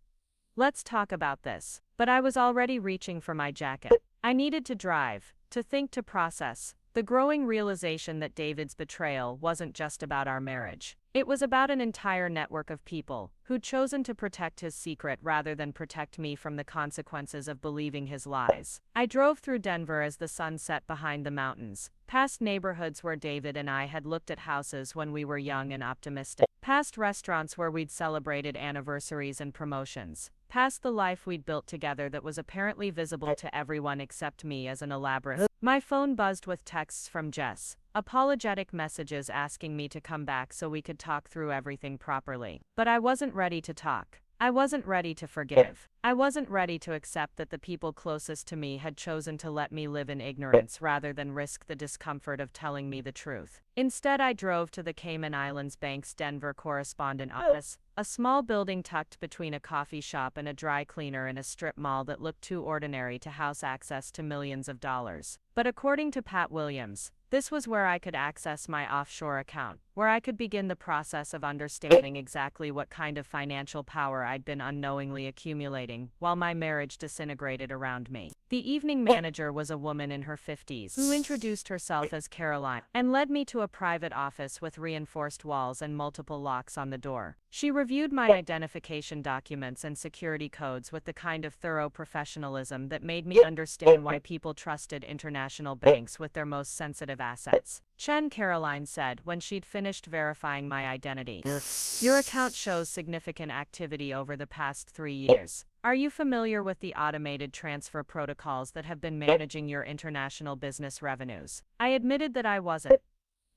Let's talk about this." But I was already reaching for my jacket. I needed to drive, to think, to process the growing realization that David's betrayal wasn't just about our marriage. It was about an entire network of people who'd chosen to protect his secret rather than protect me from the consequences of believing his lies. I drove through Denver as the sun set behind the mountains, past neighborhoods where David and I had looked at houses when we were young and optimistic, past restaurants where we'd celebrated anniversaries and promotions, past the life we'd built together that was apparently visible to everyone except me as an elaborate. My phone buzzed with texts from Jess, apologetic messages asking me to come back so we could talk through everything properly. But I wasn't ready to talk. I wasn't ready to forgive. I wasn't ready to accept that the people closest to me had chosen to let me live in ignorance rather than risk the discomfort of telling me the truth. Instead, I drove to the Cayman Islands Bank's Denver correspondent office, a small building tucked between a coffee shop and a dry cleaner in a strip mall that looked too ordinary to house access to millions of dollars. But according to Pat Williams, this was where I could access my offshore account, where I could begin the process of understanding exactly what kind of financial power I'd been unknowingly accumulating while my marriage disintegrated around me. The evening manager was a woman in her 50s who introduced herself as Caroline and led me to a private office with reinforced walls and multiple locks on the door. She reviewed my identification documents and security codes with the kind of thorough professionalism that made me understand why people trusted international banks with their most sensitive assets. "Chen," Caroline said when she'd finished verifying my identity, "your account shows significant activity over the past 3 years. Are you familiar with the automated transfer protocols that have been managing your international business revenues?" I admitted that I wasn't.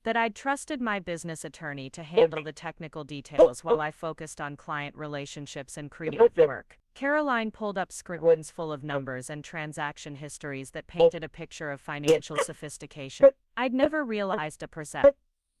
That I'd trusted my business attorney to handle the technical details while I focused on client relationships and creative work. Caroline pulled up screens full of numbers and transaction histories that painted a picture of financial sophistication I'd never realized a percent.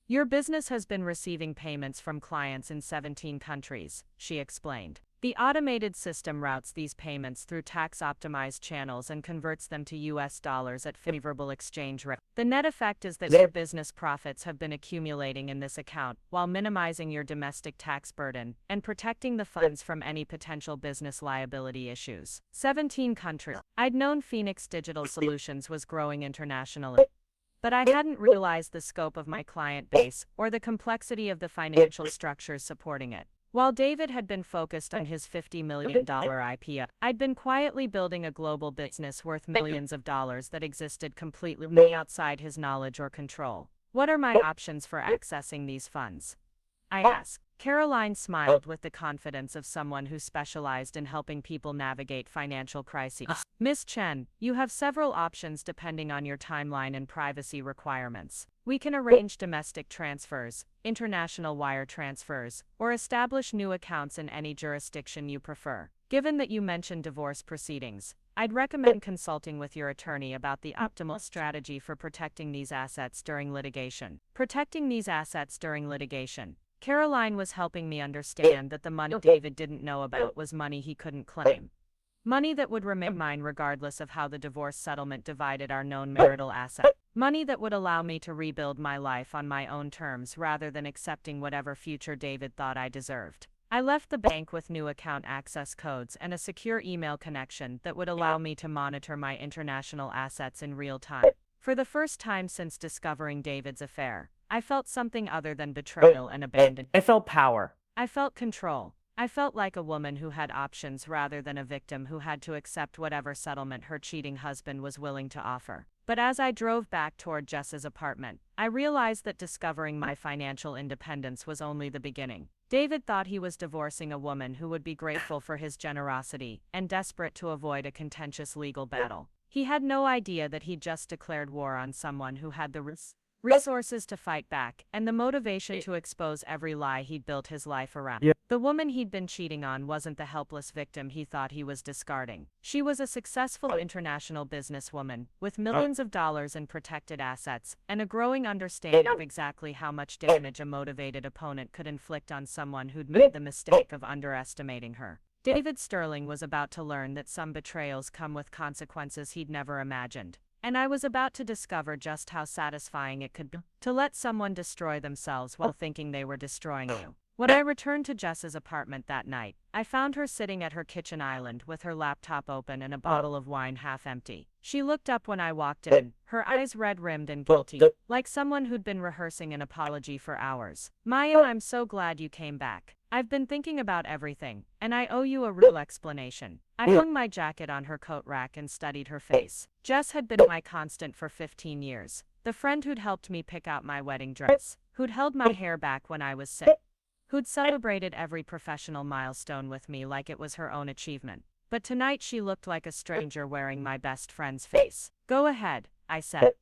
"Your business has been receiving payments from clients in 17 countries, she explained. The automated system routes these payments through tax-optimized channels and converts them to US dollars at favorable exchange rate. The net effect is that your business profits have been accumulating in this account while minimizing your domestic tax burden and protecting the funds from any potential business liability issues." 17 countries. I'd known Phoenix Digital Solutions was growing internationally, but I hadn't realized the scope of my client base or the complexity of the financial structures supporting it. While David had been focused on his $50 million IPO, I'd been quietly building a global business worth millions of dollars that existed completely outside his knowledge or control. "What are my options for accessing these funds?" I asked. Caroline smiled with the confidence of someone who specialized in helping people navigate financial crises. "Miss Chen, you have several options depending on your timeline and privacy requirements. We can arrange domestic transfers, international wire transfers, or establish new accounts in any jurisdiction you prefer. Given that you mentioned divorce proceedings, I'd recommend consulting with your attorney about the optimal strategy for protecting these assets during litigation." Protecting these assets during litigation. Caroline was helping me understand that the money David didn't know about was money he couldn't claim. Money that would remain mine regardless of how the divorce settlement divided our known marital asset. Money that would allow me to rebuild my life on my own terms rather than accepting whatever future David thought I deserved. I left the bank with new account access codes and a secure email connection that would allow me to monitor my international assets in real time. For the first time since discovering David's affair, I felt something other than betrayal and abandonment. I felt power. I felt control. I felt like a woman who had options rather than a victim who had to accept whatever settlement her cheating husband was willing to offer. But as I drove back toward Jess's apartment, I realized that discovering my financial independence was only the beginning. David thought he was divorcing a woman who would be grateful for his generosity and desperate to avoid a contentious legal battle. He had no idea that he'd just declared war on someone who had the resources to fight back, and the motivation to expose every lie he'd built his life around. Yeah. The woman he'd been cheating on wasn't the helpless victim he thought he was discarding. She was a successful international businesswoman, with millions of dollars in protected assets, and a growing understanding of exactly how much damage a motivated opponent could inflict on someone who'd made the mistake of underestimating her. David Sterling was about to learn that some betrayals come with consequences he'd never imagined. And I was about to discover just how satisfying it could be to let someone destroy themselves while thinking they were destroying you. When I returned to Jess's apartment that night, I found her sitting at her kitchen island with her laptop open and a bottle of wine half empty. She looked up when I walked in, her eyes red-rimmed and guilty, like someone who'd been rehearsing an apology for hours. "Maya, I'm so glad you came back. I've been thinking about everything, and I owe you a real explanation." I hung my jacket on her coat rack and studied her face. Jess had been my constant for 15 years. The friend who'd helped me pick out my wedding dress, who'd held my hair back when I was sick, who'd celebrated every professional milestone with me like it was her own achievement. But tonight she looked like a stranger wearing my best friend's face. "Go ahead," I said,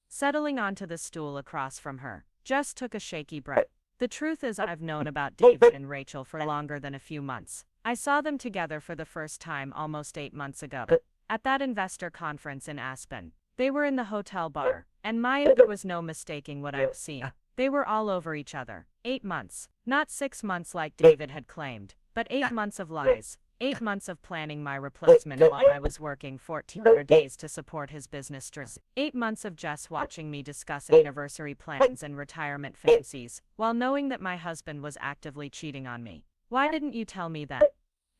settling onto the stool across from her. Jess took a shaky breath. "The truth is, I've known about David and Rachel for longer than a few months. I saw them together for the first time almost 8 months ago, at that investor conference in Aspen. They were in the hotel bar, and Maya, there was no mistaking what I've seen. They were all over each other. 8 months. Not 6 months like David had claimed, but 8 months of lies. 8 months of planning my replacement while I was working 14 other days to support his business dreams. 8 months of Jess watching me discuss anniversary plans and retirement fantasies, while knowing that my husband was actively cheating on me. Why didn't you tell me that?"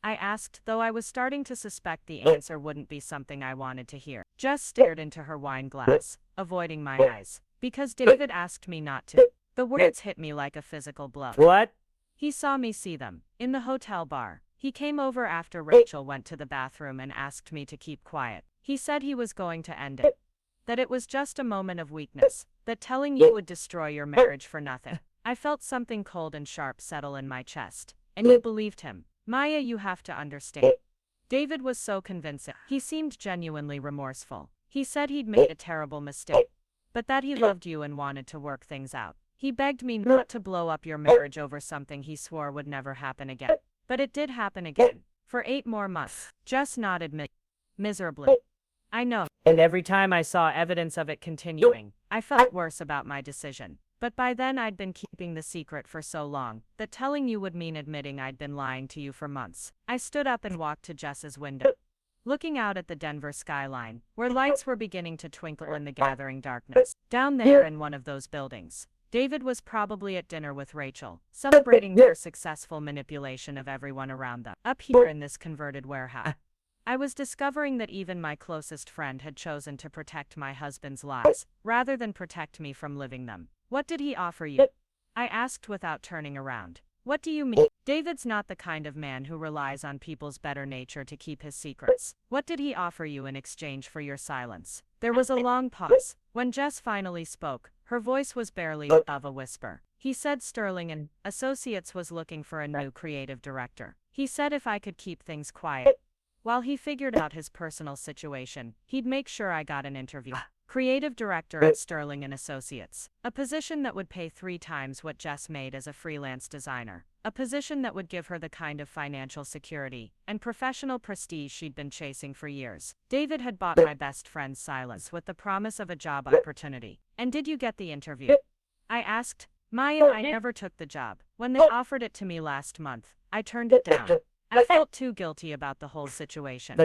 I asked, though I was starting to suspect the answer wouldn't be something I wanted to hear. Jess stared into her wine glass, avoiding my eyes. "Because David asked me not to." The words hit me like a physical blow. What? "He saw me see them, in the hotel bar. He came over after Rachel went to the bathroom and asked me to keep quiet. He said he was going to end it. That it was just a moment of weakness, that telling you would destroy your marriage for nothing." I felt something cold and sharp settle in my chest. "And you believed him?" "Maya, you have to understand." David was so convincing. He seemed genuinely remorseful. He said he'd made a terrible mistake, but that he loved you and wanted to work things out. He begged me not to blow up your marriage over something he swore would never happen again. But it did happen again. For 8 more months. Jess nodded miserably. "I know." And every time I saw evidence of it continuing, I felt worse about my decision. But by then I'd been keeping the secret for so long that telling you would mean admitting I'd been lying to you for months. I stood up and walked to Jess's window, looking out at the Denver skyline, where lights were beginning to twinkle in the gathering darkness. Down there in one of those buildings, David was probably at dinner with Rachel, celebrating their successful manipulation of everyone around them. Up here in this converted warehouse, I was discovering that even my closest friend had chosen to protect my husband's lies, rather than protect me from living them. "What did he offer you?" I asked without turning around. "What do you mean?" "David's not the kind of man who relies on people's better nature to keep his secrets. What did he offer you in exchange for your silence?" There was a long pause. When Jess finally spoke, her voice was barely above a whisper. "He said Sterling Associates was looking for a new creative director. He said if I could keep things quiet, while he figured out his personal situation, he'd make sure I got an interview." Creative director at Sterling Associates. A position that would pay 3 times what Jess made as a freelance designer. A position that would give her the kind of financial security and professional prestige she'd been chasing for years. David had bought my best friend's silence with the promise of a job opportunity. "And did you get the interview?" I asked. "Maya, I never took the job. When they offered it to me last month, I turned it down. I felt too guilty about the whole situation."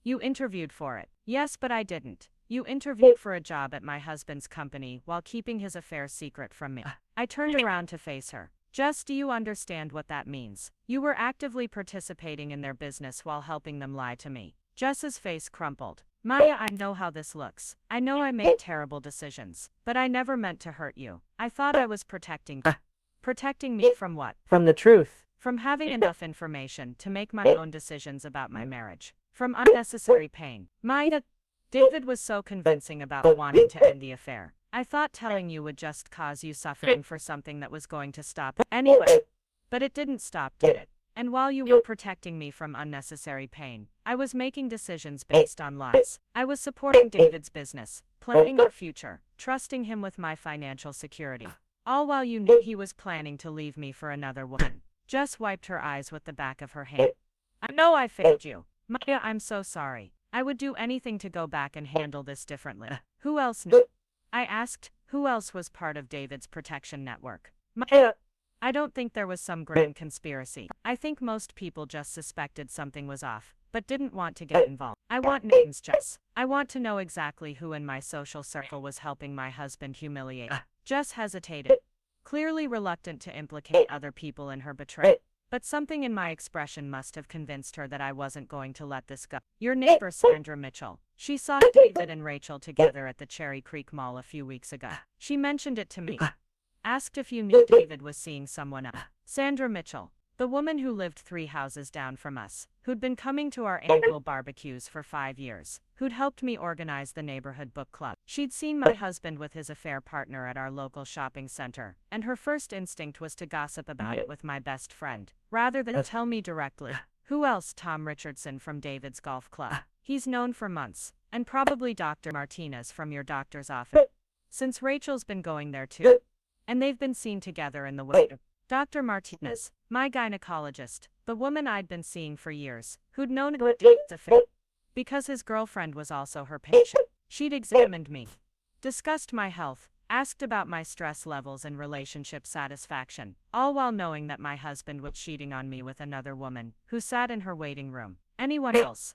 "You interviewed for it." "Yes, but I didn't. You interviewed for a job at my husband's company while keeping his affair secret from me." I turned around to face her. "Jess, do you understand what that means? You were actively participating in their business while helping them lie to me." Jess's face crumpled. "Maya, I know how this looks. I know I made terrible decisions, but I never meant to hurt you. I thought I was protecting you." "Protecting me from what?" From the truth. "From having enough information to make my own decisions about my marriage. From unnecessary pain." Maya, David was so convincing about wanting to end the affair. "I thought telling you would just cause you suffering for something that was going to stop anyway." "But it didn't stop, did it?" And while you were protecting me from unnecessary pain, I was making decisions based on lies. I was supporting David's business, planning our future, trusting him with my financial security. All while you knew he was planning to leave me for another woman. Jess wiped her eyes with the back of her hand. I know I failed you. Maya, I'm so sorry. I would do anything to go back and handle this differently. Who else knew? I asked, who else was part of David's protection network? Maya. I don't think there was some grand conspiracy. I think most people just suspected something was off, but didn't want to get involved. I want names, Jess. I want to know exactly who in my social circle was helping my husband humiliate. Jess hesitated, clearly reluctant to implicate other people in her betrayal. But something in my expression must have convinced her that I wasn't going to let this go. Your neighbor, Sandra Mitchell. She saw David and Rachel together at the Cherry Creek Mall a few weeks ago. She mentioned it to me. Asked if you knew David was seeing someone else. Sandra Mitchell, the woman who lived 3 houses down from us, who'd been coming to our annual barbecues for 5 years, who'd helped me organize the neighborhood book club. She'd seen my husband with his affair partner at our local shopping center, and her first instinct was to gossip about it with my best friend, rather than tell me directly. Who else? Tom Richardson from David's golf club. He's known for months, and probably Dr. Martinez from your doctor's office. Since Rachel's been going there too. And they've been seen together in the winter. Dr. Martinez, my gynecologist, the woman I'd been seeing for years, who'd known about David's affair. Because his girlfriend was also her patient. She'd examined me, discussed my health, asked about my stress levels and relationship satisfaction, all while knowing that my husband was cheating on me with another woman, who sat in her waiting room. Anyone else?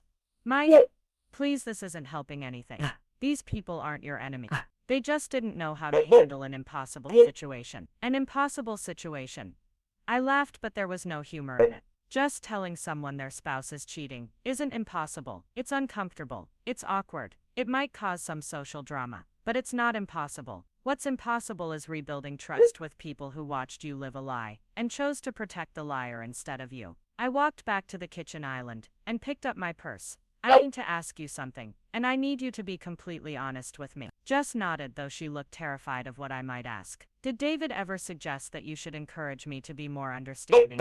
Please, this isn't helping anything. These people aren't your enemy. They just didn't know how to handle an impossible situation. An impossible situation. I laughed, but there was no humor in it. Just telling someone their spouse is cheating isn't impossible. It's uncomfortable. It's awkward. It might cause some social drama, but it's not impossible. What's impossible is rebuilding trust with people who watched you live a lie and chose to protect the liar instead of you. I walked back to the kitchen island and picked up my purse. I need to ask you something, and I need you to be completely honest with me. Jess nodded, though she looked terrified of what I might ask. Did David ever suggest that you should encourage me to be more understanding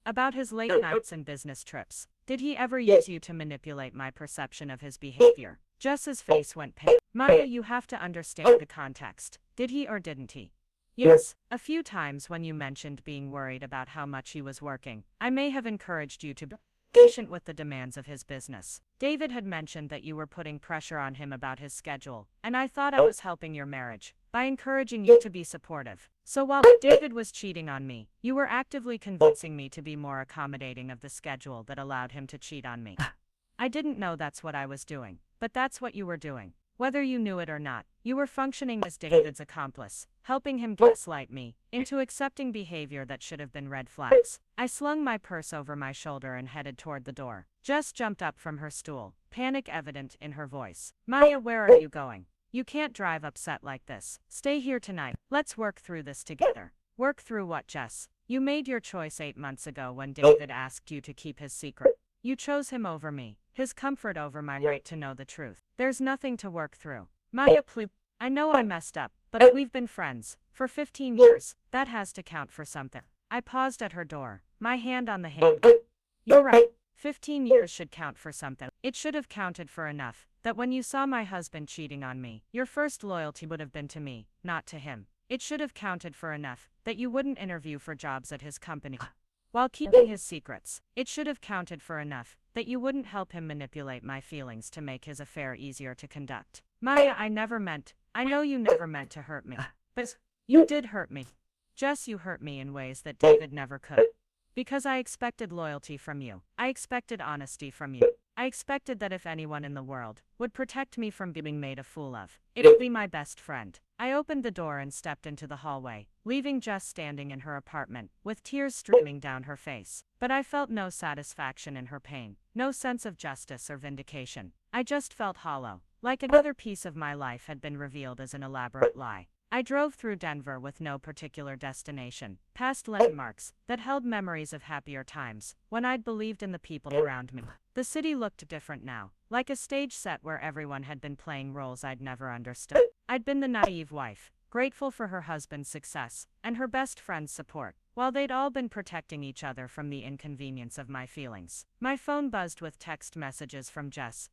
about his late nights and business trips? Did he ever use you to manipulate my perception of his behavior? Jess's face went pale. Maya, you have to understand the context. Did he or didn't he? Yes, a few times when you mentioned being worried about how much he was working, I may have encouraged you to be patient with the demands of his business. David had mentioned that you were putting pressure on him about his schedule, and I thought I was helping your marriage by encouraging you to be supportive. So while David was cheating on me, you were actively convincing me to be more accommodating of the schedule that allowed him to cheat on me. I didn't know that's what I was doing, but that's what you were doing. Whether you knew it or not, you were functioning as David's accomplice, helping him gaslight me into accepting behavior that should have been red flags. I slung my purse over my shoulder and headed toward the door. Jess jumped up from her stool, panic evident in her voice. Maya, where are you going? You can't drive upset like this. Stay here tonight. Let's work through this together. Work through what, Jess? You made your choice 8 months ago when David asked you to keep his secret. You chose him over me, his comfort over my right to know the truth. There's nothing to work through. Maya, please. I know I messed up, but we've been friends for 15 years. That has to count for something. I paused at her door, my hand on the handle. You're right. 15 years should count for something. It should have counted for enough that when you saw my husband cheating on me, your first loyalty would have been to me, not to him. It should have counted for enough that you wouldn't interview for jobs at his company while keeping his secrets. It should have counted for enough that you wouldn't help him manipulate my feelings to make his affair easier to conduct. Maya, I know you never meant to hurt me, but you did hurt me. Jess, you hurt me in ways that David never could. Because I expected loyalty from you. I expected honesty from you. I expected that if anyone in the world would protect me from being made a fool of, it would be my best friend. I opened the door and stepped into the hallway, leaving Jess standing in her apartment, with tears streaming down her face. But I felt no satisfaction in her pain, no sense of justice or vindication. I just felt hollow, like another piece of my life had been revealed as an elaborate lie. I drove through Denver with no particular destination, past landmarks that held memories of happier times, when I'd believed in the people around me. The city looked different now, like a stage set where everyone had been playing roles I'd never understood. I'd been the naive wife, grateful for her husband's success and her best friend's support, While they'd all been protecting each other from the inconvenience of my feelings, my phone buzzed with text messages from Jess.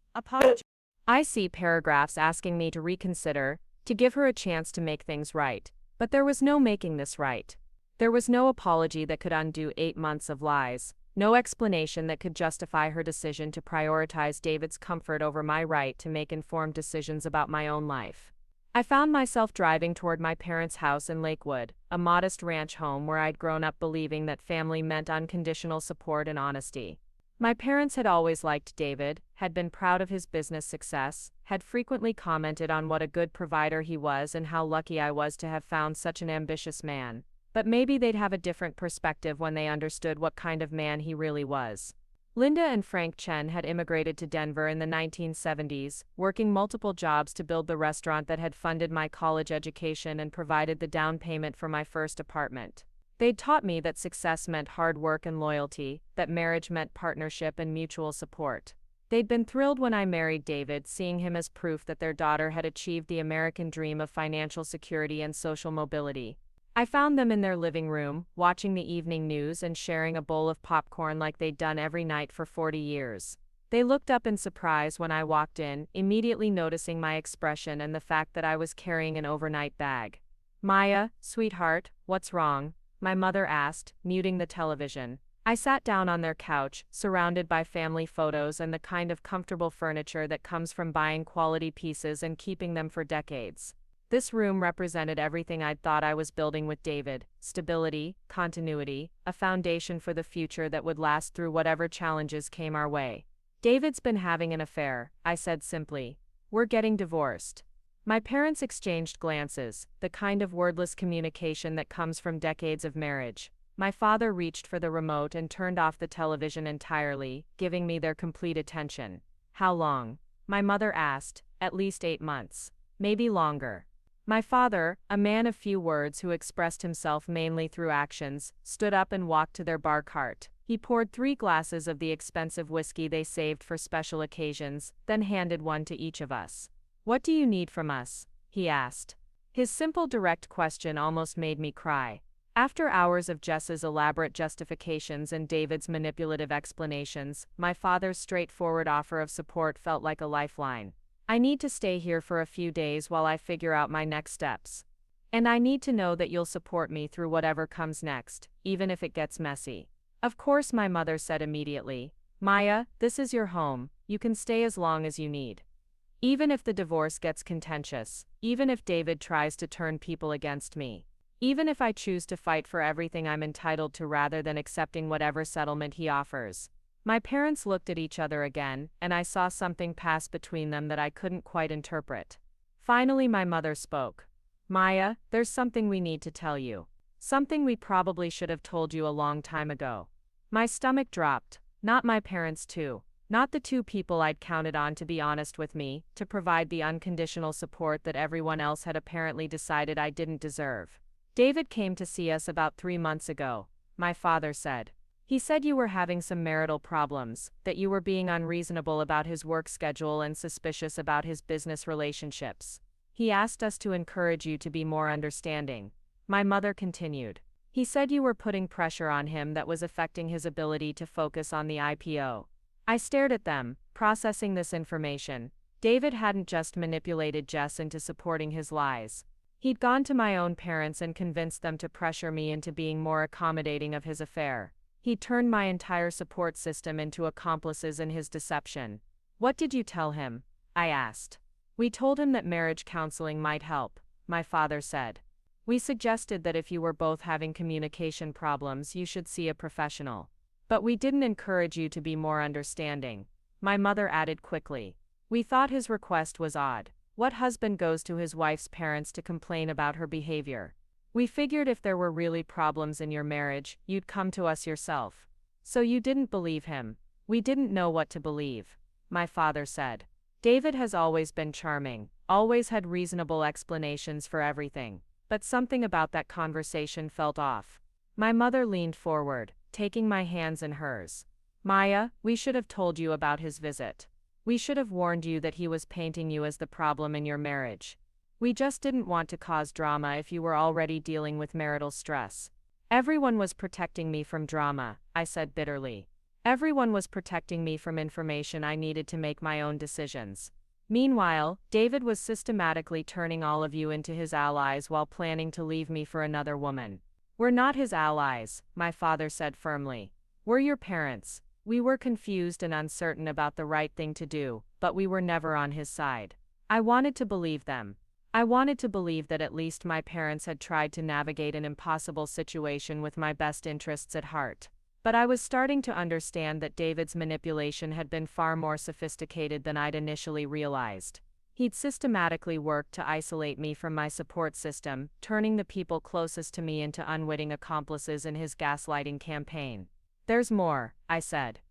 I see paragraphs asking me to reconsider, to give her a chance to make things right. But there was no making this right. There was no apology that could undo 8 months of lies, no explanation that could justify her decision to prioritize David's comfort over my right to make informed decisions about my own life. I found myself driving toward my parents' house in Lakewood, a modest ranch home where I'd grown up believing that family meant unconditional support and honesty. My parents had always liked David, had been proud of his business success, had frequently commented on what a good provider he was and how lucky I was to have found such an ambitious man. But maybe they'd have a different perspective when they understood what kind of man he really was. Linda and Frank Chen had immigrated to Denver in the 1970s, working multiple jobs to build the restaurant that had funded my college education and provided the down payment for my first apartment. They'd taught me that success meant hard work and loyalty, that marriage meant partnership and mutual support. They'd been thrilled when I married David, seeing him as proof that their daughter had achieved the American dream of financial security and social mobility. I found them in their living room, watching the evening news and sharing a bowl of popcorn like they'd done every night for 40 years. They looked up in surprise when I walked in, immediately noticing my expression and the fact that I was carrying an overnight bag. "Maya, sweetheart, what's wrong?" my mother asked, muting the television. I sat down on their couch, surrounded by family photos and the kind of comfortable furniture that comes from buying quality pieces and keeping them for decades. This room represented everything I'd thought I was building with David: stability, continuity, a foundation for the future that would last through whatever challenges came our way. "David's been having an affair," I said simply. "We're getting divorced." My parents exchanged glances, the kind of wordless communication that comes from decades of marriage. My father reached for the remote and turned off the television entirely, giving me their complete attention. "How long?" my mother asked. "At least 8 months. Maybe longer." My father, a man of few words who expressed himself mainly through actions, stood up and walked to their bar cart. He poured 3 glasses of the expensive whiskey they saved for special occasions, then handed one to each of us. "What do you need from us?" he asked. His simple direct question almost made me cry. After hours of Jess's elaborate justifications and David's manipulative explanations, my father's straightforward offer of support felt like a lifeline. "I need to stay here for a few days while I figure out my next steps. And I need to know that you'll support me through whatever comes next, even if it gets messy." "Of course," my mother said immediately. "Maya, this is your home. You can stay as long as you need. Even if the divorce gets contentious, even if David tries to turn people against me, even if I choose to fight for everything I'm entitled to rather than accepting whatever settlement he offers." My parents looked at each other again, and I saw something pass between them that I couldn't quite interpret. Finally, my mother spoke. "Maya, there's something we need to tell you. Something we probably should have told you a long time ago." My stomach dropped. Not my parents too. Not the 2 people I'd counted on to be honest with me, to provide the unconditional support that everyone else had apparently decided I didn't deserve. "David came to see us about 3 months ago," my father said. "He said you were having some marital problems, that you were being unreasonable about his work schedule and suspicious about his business relationships. He asked us to encourage you to be more understanding." My mother continued. "He said you were putting pressure on him that was affecting his ability to focus on the IPO." I stared at them, processing this information. David hadn't just manipulated Jess into supporting his lies. He'd gone to my own parents and convinced them to pressure me into being more accommodating of his affair. He turned my entire support system into accomplices in his deception. "What did you tell him?" I asked. "We told him that marriage counseling might help," my father said. "We suggested that if you were both having communication problems, you should see a professional. But we didn't encourage you to be more understanding," my mother added quickly. "We thought his request was odd. What husband goes to his wife's parents to complain about her behavior? We figured if there were really problems in your marriage, you'd come to us yourself. So you didn't believe him." "We didn't know what to believe," my father said. "David has always been charming, always had reasonable explanations for everything. But something about that conversation felt off." My mother leaned forward, taking my hands in hers. "Maya, we should have told you about his visit. We should have warned you that he was painting you as the problem in your marriage. We just didn't want to cause drama if you were already dealing with marital stress." Everyone was protecting me from drama, I said bitterly. Everyone was protecting me from information I needed to make my own decisions. Meanwhile, David was systematically turning all of you into his allies while planning to leave me for another woman. We're not his allies, my father said firmly. We're your parents. We were confused and uncertain about the right thing to do, but we were never on his side. I wanted to believe them. I wanted to believe that at least my parents had tried to navigate an impossible situation with my best interests at heart. But I was starting to understand that David's manipulation had been far more sophisticated than I'd initially realized. He'd systematically worked to isolate me from my support system, turning the people closest to me into unwitting accomplices in his gaslighting campaign. There's more, I said.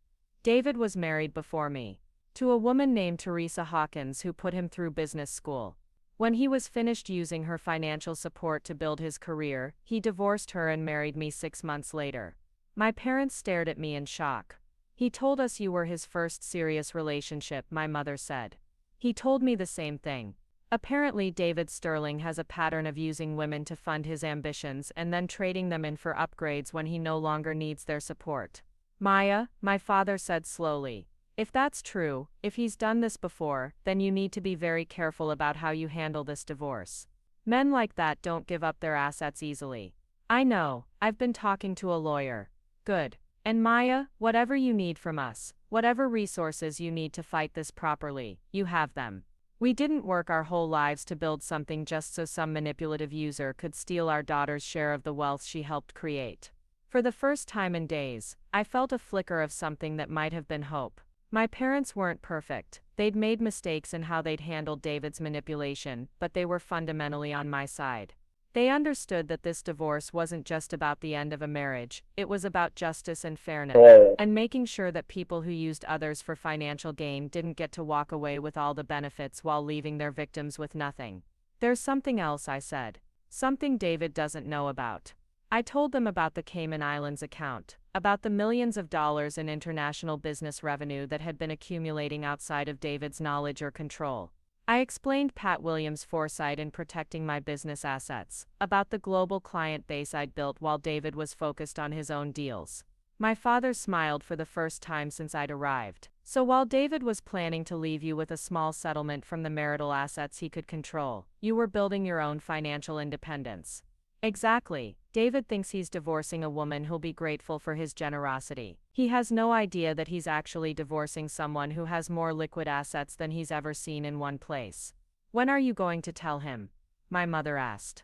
David was married before me, to a woman named Teresa Hawkins who put him through business school. When he was finished using her financial support to build his career, he divorced her and married me 6 months later. My parents stared at me in shock. He told us you were his first serious relationship, my mother said. He told me the same thing. Apparently David Sterling has a pattern of using women to fund his ambitions and then trading them in for upgrades when he no longer needs their support. Maya, my father said slowly, if that's true, if he's done this before, then you need to be very careful about how you handle this divorce. Men like that don't give up their assets easily. I know, I've been talking to a lawyer. Good. And Maya, whatever you need from us, whatever resources you need to fight this properly, you have them. We didn't work our whole lives to build something just so some manipulative user could steal our daughter's share of the wealth she helped create. For the first time in days, I felt a flicker of something that might have been hope. My parents weren't perfect. They'd made mistakes in how they'd handled David's manipulation, but they were fundamentally on my side. They understood that this divorce wasn't just about the end of a marriage, it was about justice and fairness, and making sure that people who used others for financial gain didn't get to walk away with all the benefits while leaving their victims with nothing. There's something else, I said. Something David doesn't know about. I told them about the Cayman Islands account, about the millions of dollars in international business revenue that had been accumulating outside of David's knowledge or control. I explained Pat Williams' foresight in protecting my business assets, about the global client base I'd built while David was focused on his own deals. My father smiled for the first time since I'd arrived. So while David was planning to leave you with a small settlement from the marital assets he could control, you were building your own financial independence. Exactly. David thinks he's divorcing a woman who'll be grateful for his generosity. He has no idea that he's actually divorcing someone who has more liquid assets than he's ever seen in one place. When are you going to tell him? My mother asked.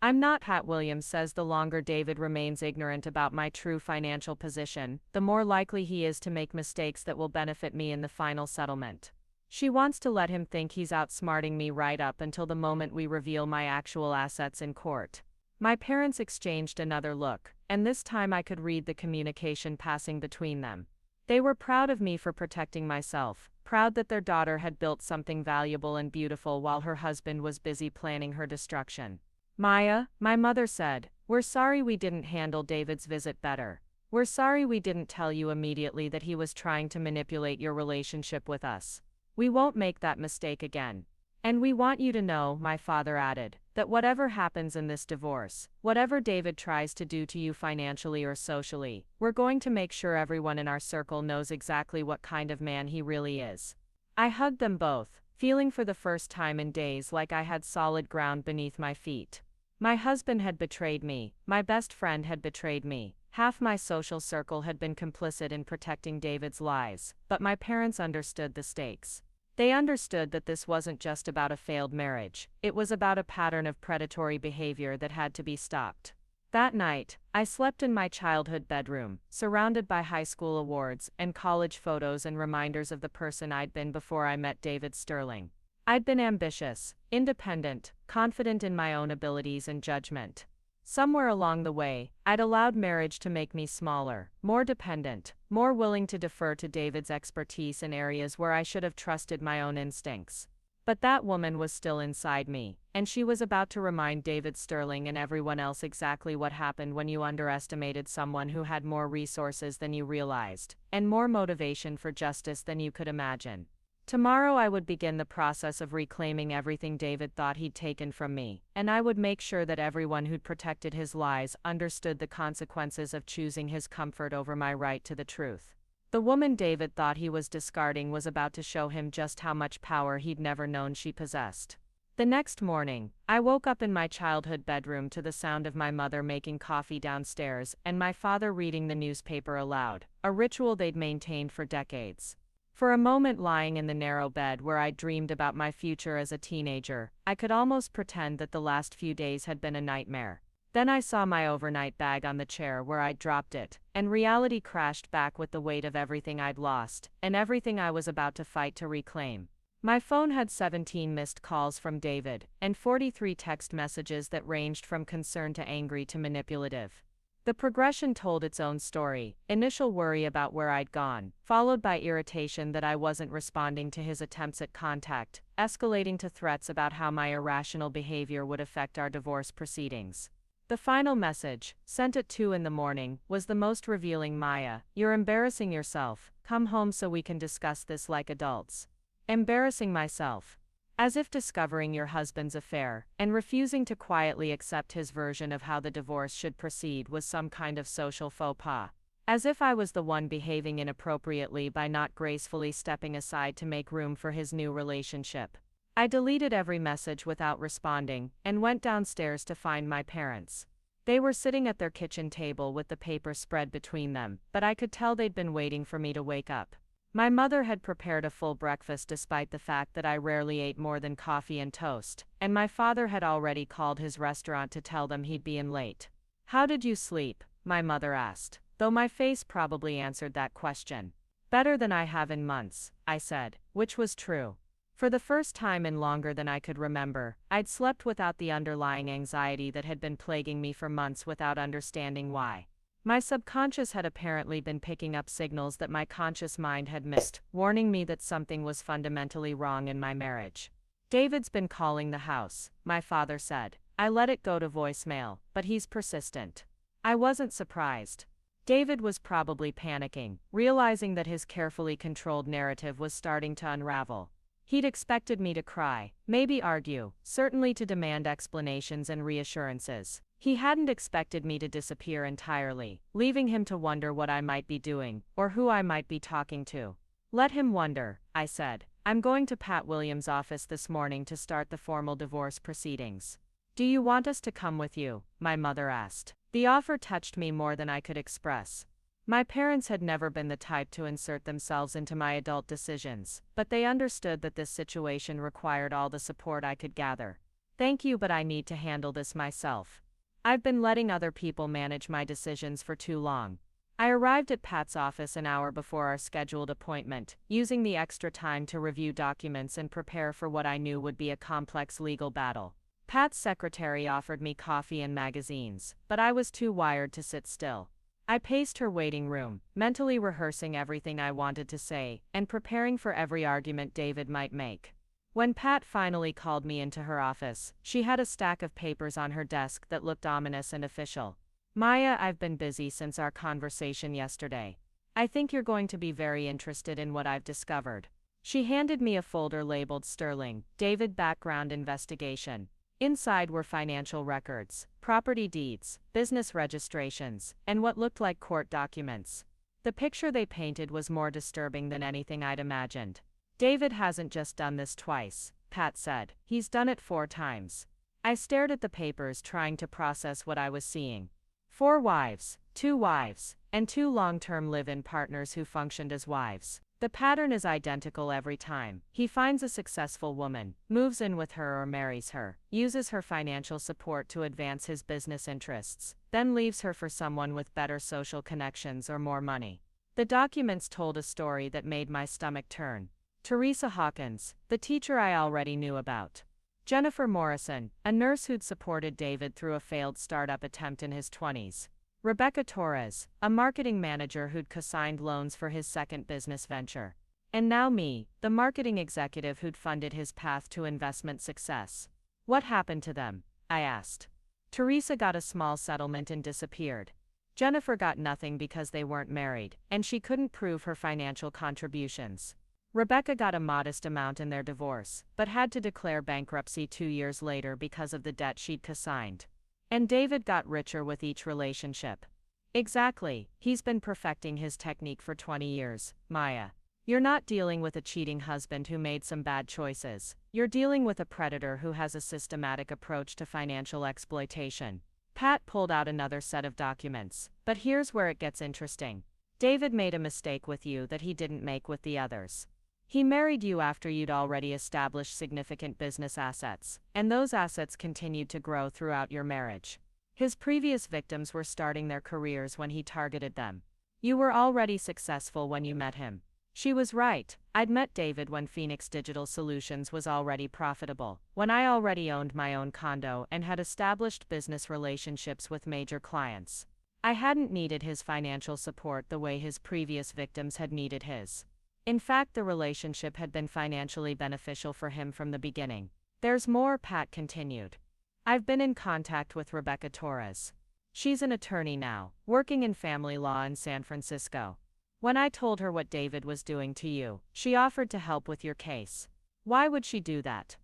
I'm not. Pat Williams says the longer David remains ignorant about my true financial position, the more likely he is to make mistakes that will benefit me in the final settlement. She wants to let him think he's outsmarting me right up until the moment we reveal my actual assets in court. My parents exchanged another look, and this time I could read the communication passing between them. They were proud of me for protecting myself, proud that their daughter had built something valuable and beautiful while her husband was busy planning her destruction. Maya, my mother said, we're sorry we didn't handle David's visit better. We're sorry we didn't tell you immediately that he was trying to manipulate your relationship with us. We won't make that mistake again. And we want you to know, my father added, that whatever happens in this divorce, whatever David tries to do to you financially or socially, we're going to make sure everyone in our circle knows exactly what kind of man he really is. I hugged them both, feeling for the first time in days like I had solid ground beneath my feet. My husband had betrayed me, my best friend had betrayed me, half my social circle had been complicit in protecting David's lies, but my parents understood the stakes. They understood that this wasn't just about a failed marriage, it was about a pattern of predatory behavior that had to be stopped. That night, I slept in my childhood bedroom, surrounded by high school awards and college photos and reminders of the person I'd been before I met David Sterling. I'd been ambitious, independent, confident in my own abilities and judgment. Somewhere along the way, I'd allowed marriage to make me smaller, more dependent, more willing to defer to David's expertise in areas where I should have trusted my own instincts. But that woman was still inside me, and she was about to remind David Sterling and everyone else exactly what happened when you underestimated someone who had more resources than you realized, and more motivation for justice than you could imagine. Tomorrow I would begin the process of reclaiming everything David thought he'd taken from me, and I would make sure that everyone who'd protected his lies understood the consequences of choosing his comfort over my right to the truth. The woman David thought he was discarding was about to show him just how much power he'd never known she possessed. The next morning, I woke up in my childhood bedroom to the sound of my mother making coffee downstairs and my father reading the newspaper aloud, a ritual they'd maintained for decades. For a moment, lying in the narrow bed where I'd dreamed about my future as a teenager, I could almost pretend that the last few days had been a nightmare. Then I saw my overnight bag on the chair where I'd dropped it, and reality crashed back with the weight of everything I'd lost, and everything I was about to fight to reclaim. My phone had 17 missed calls from David, and 43 text messages that ranged from concerned to angry to manipulative. The progression told its own story: initial worry about where I'd gone, followed by irritation that I wasn't responding to his attempts at contact, escalating to threats about how my irrational behavior would affect our divorce proceedings. The final message, sent at 2 in the morning, was the most revealing. Maya, you're embarrassing yourself. Come home so we can discuss this like adults. Embarrassing myself. As if discovering your husband's affair, and refusing to quietly accept his version of how the divorce should proceed was some kind of social faux pas. As if I was the one behaving inappropriately by not gracefully stepping aside to make room for his new relationship. I deleted every message without responding, and went downstairs to find my parents. They were sitting at their kitchen table with the paper spread between them, but I could tell they'd been waiting for me to wake up. My mother had prepared a full breakfast despite the fact that I rarely ate more than coffee and toast, and my father had already called his restaurant to tell them he'd be in late. How did you sleep? My mother asked, though my face probably answered that question. Better than I have in months, I said, which was true. For the first time in longer than I could remember, I'd slept without the underlying anxiety that had been plaguing me for months without understanding why. My subconscious had apparently been picking up signals that my conscious mind had missed, warning me that something was fundamentally wrong in my marriage. David's been calling the house, my father said. I let it go to voicemail, but he's persistent. I wasn't surprised. David was probably panicking, realizing that his carefully controlled narrative was starting to unravel. He'd expected me to cry, maybe argue, certainly to demand explanations and reassurances. He hadn't expected me to disappear entirely, leaving him to wonder what I might be doing, or who I might be talking to. Let him wonder, I said. I'm going to Pat Williams' office this morning to start the formal divorce proceedings. Do you want us to come with you? My mother asked. The offer touched me more than I could express. My parents had never been the type to insert themselves into my adult decisions, but they understood that this situation required all the support I could gather. Thank you, but I need to handle this myself. I've been letting other people manage my decisions for too long. I arrived at Pat's office an hour before our scheduled appointment, using the extra time to review documents and prepare for what I knew would be a complex legal battle. Pat's secretary offered me coffee and magazines, but I was too wired to sit still. I paced her waiting room, mentally rehearsing everything I wanted to say, and preparing for every argument David might make. When Pat finally called me into her office, she had a stack of papers on her desk that looked ominous and official. Maya, I've been busy since our conversation yesterday. I think you're going to be very interested in what I've discovered. She handed me a folder labeled Sterling, David Background Investigation. Inside were financial records, property deeds, business registrations, and what looked like court documents. The picture they painted was more disturbing than anything I'd imagined. David hasn't just done this twice, Pat said. He's done it 4 times. I stared at the papers, trying to process what I was seeing. 4 wives, 2 wives, and 2 long-term live-in partners who functioned as wives. The pattern is identical every time. He finds a successful woman, moves in with her or marries her, uses her financial support to advance his business interests, then leaves her for someone with better social connections or more money. The documents told a story that made my stomach turn. Teresa Hawkins, the teacher I already knew about. Jennifer Morrison, a nurse who'd supported David through a failed startup attempt in his 20s. Rebecca Torres, a marketing manager who'd co-signed loans for his second business venture. And now me, the marketing executive who'd funded his path to investment success. What happened to them? I asked. Teresa got a small settlement and disappeared. Jennifer got nothing because they weren't married, and she couldn't prove her financial contributions. Rebecca got a modest amount in their divorce, but had to declare bankruptcy 2 years later because of the debt she'd consigned. And David got richer with each relationship. Exactly, he's been perfecting his technique for 20 years, Maya. You're not dealing with a cheating husband who made some bad choices. You're dealing with a predator who has a systematic approach to financial exploitation. Pat pulled out another set of documents, but here's where it gets interesting. David made a mistake with you that he didn't make with the others. He married you after you'd already established significant business assets, and those assets continued to grow throughout your marriage. His previous victims were starting their careers when he targeted them. You were already successful when you met him. She was right. I'd met David when Phoenix Digital Solutions was already profitable, when I already owned my own condo and had established business relationships with major clients. I hadn't needed his financial support the way his previous victims had needed his. In fact, the relationship had been financially beneficial for him from the beginning. There's more, Pat continued. I've been in contact with Rebecca Torres. She's an attorney now, working in family law in San Francisco. When I told her what David was doing to you, she offered to help with your case. Why would she do that?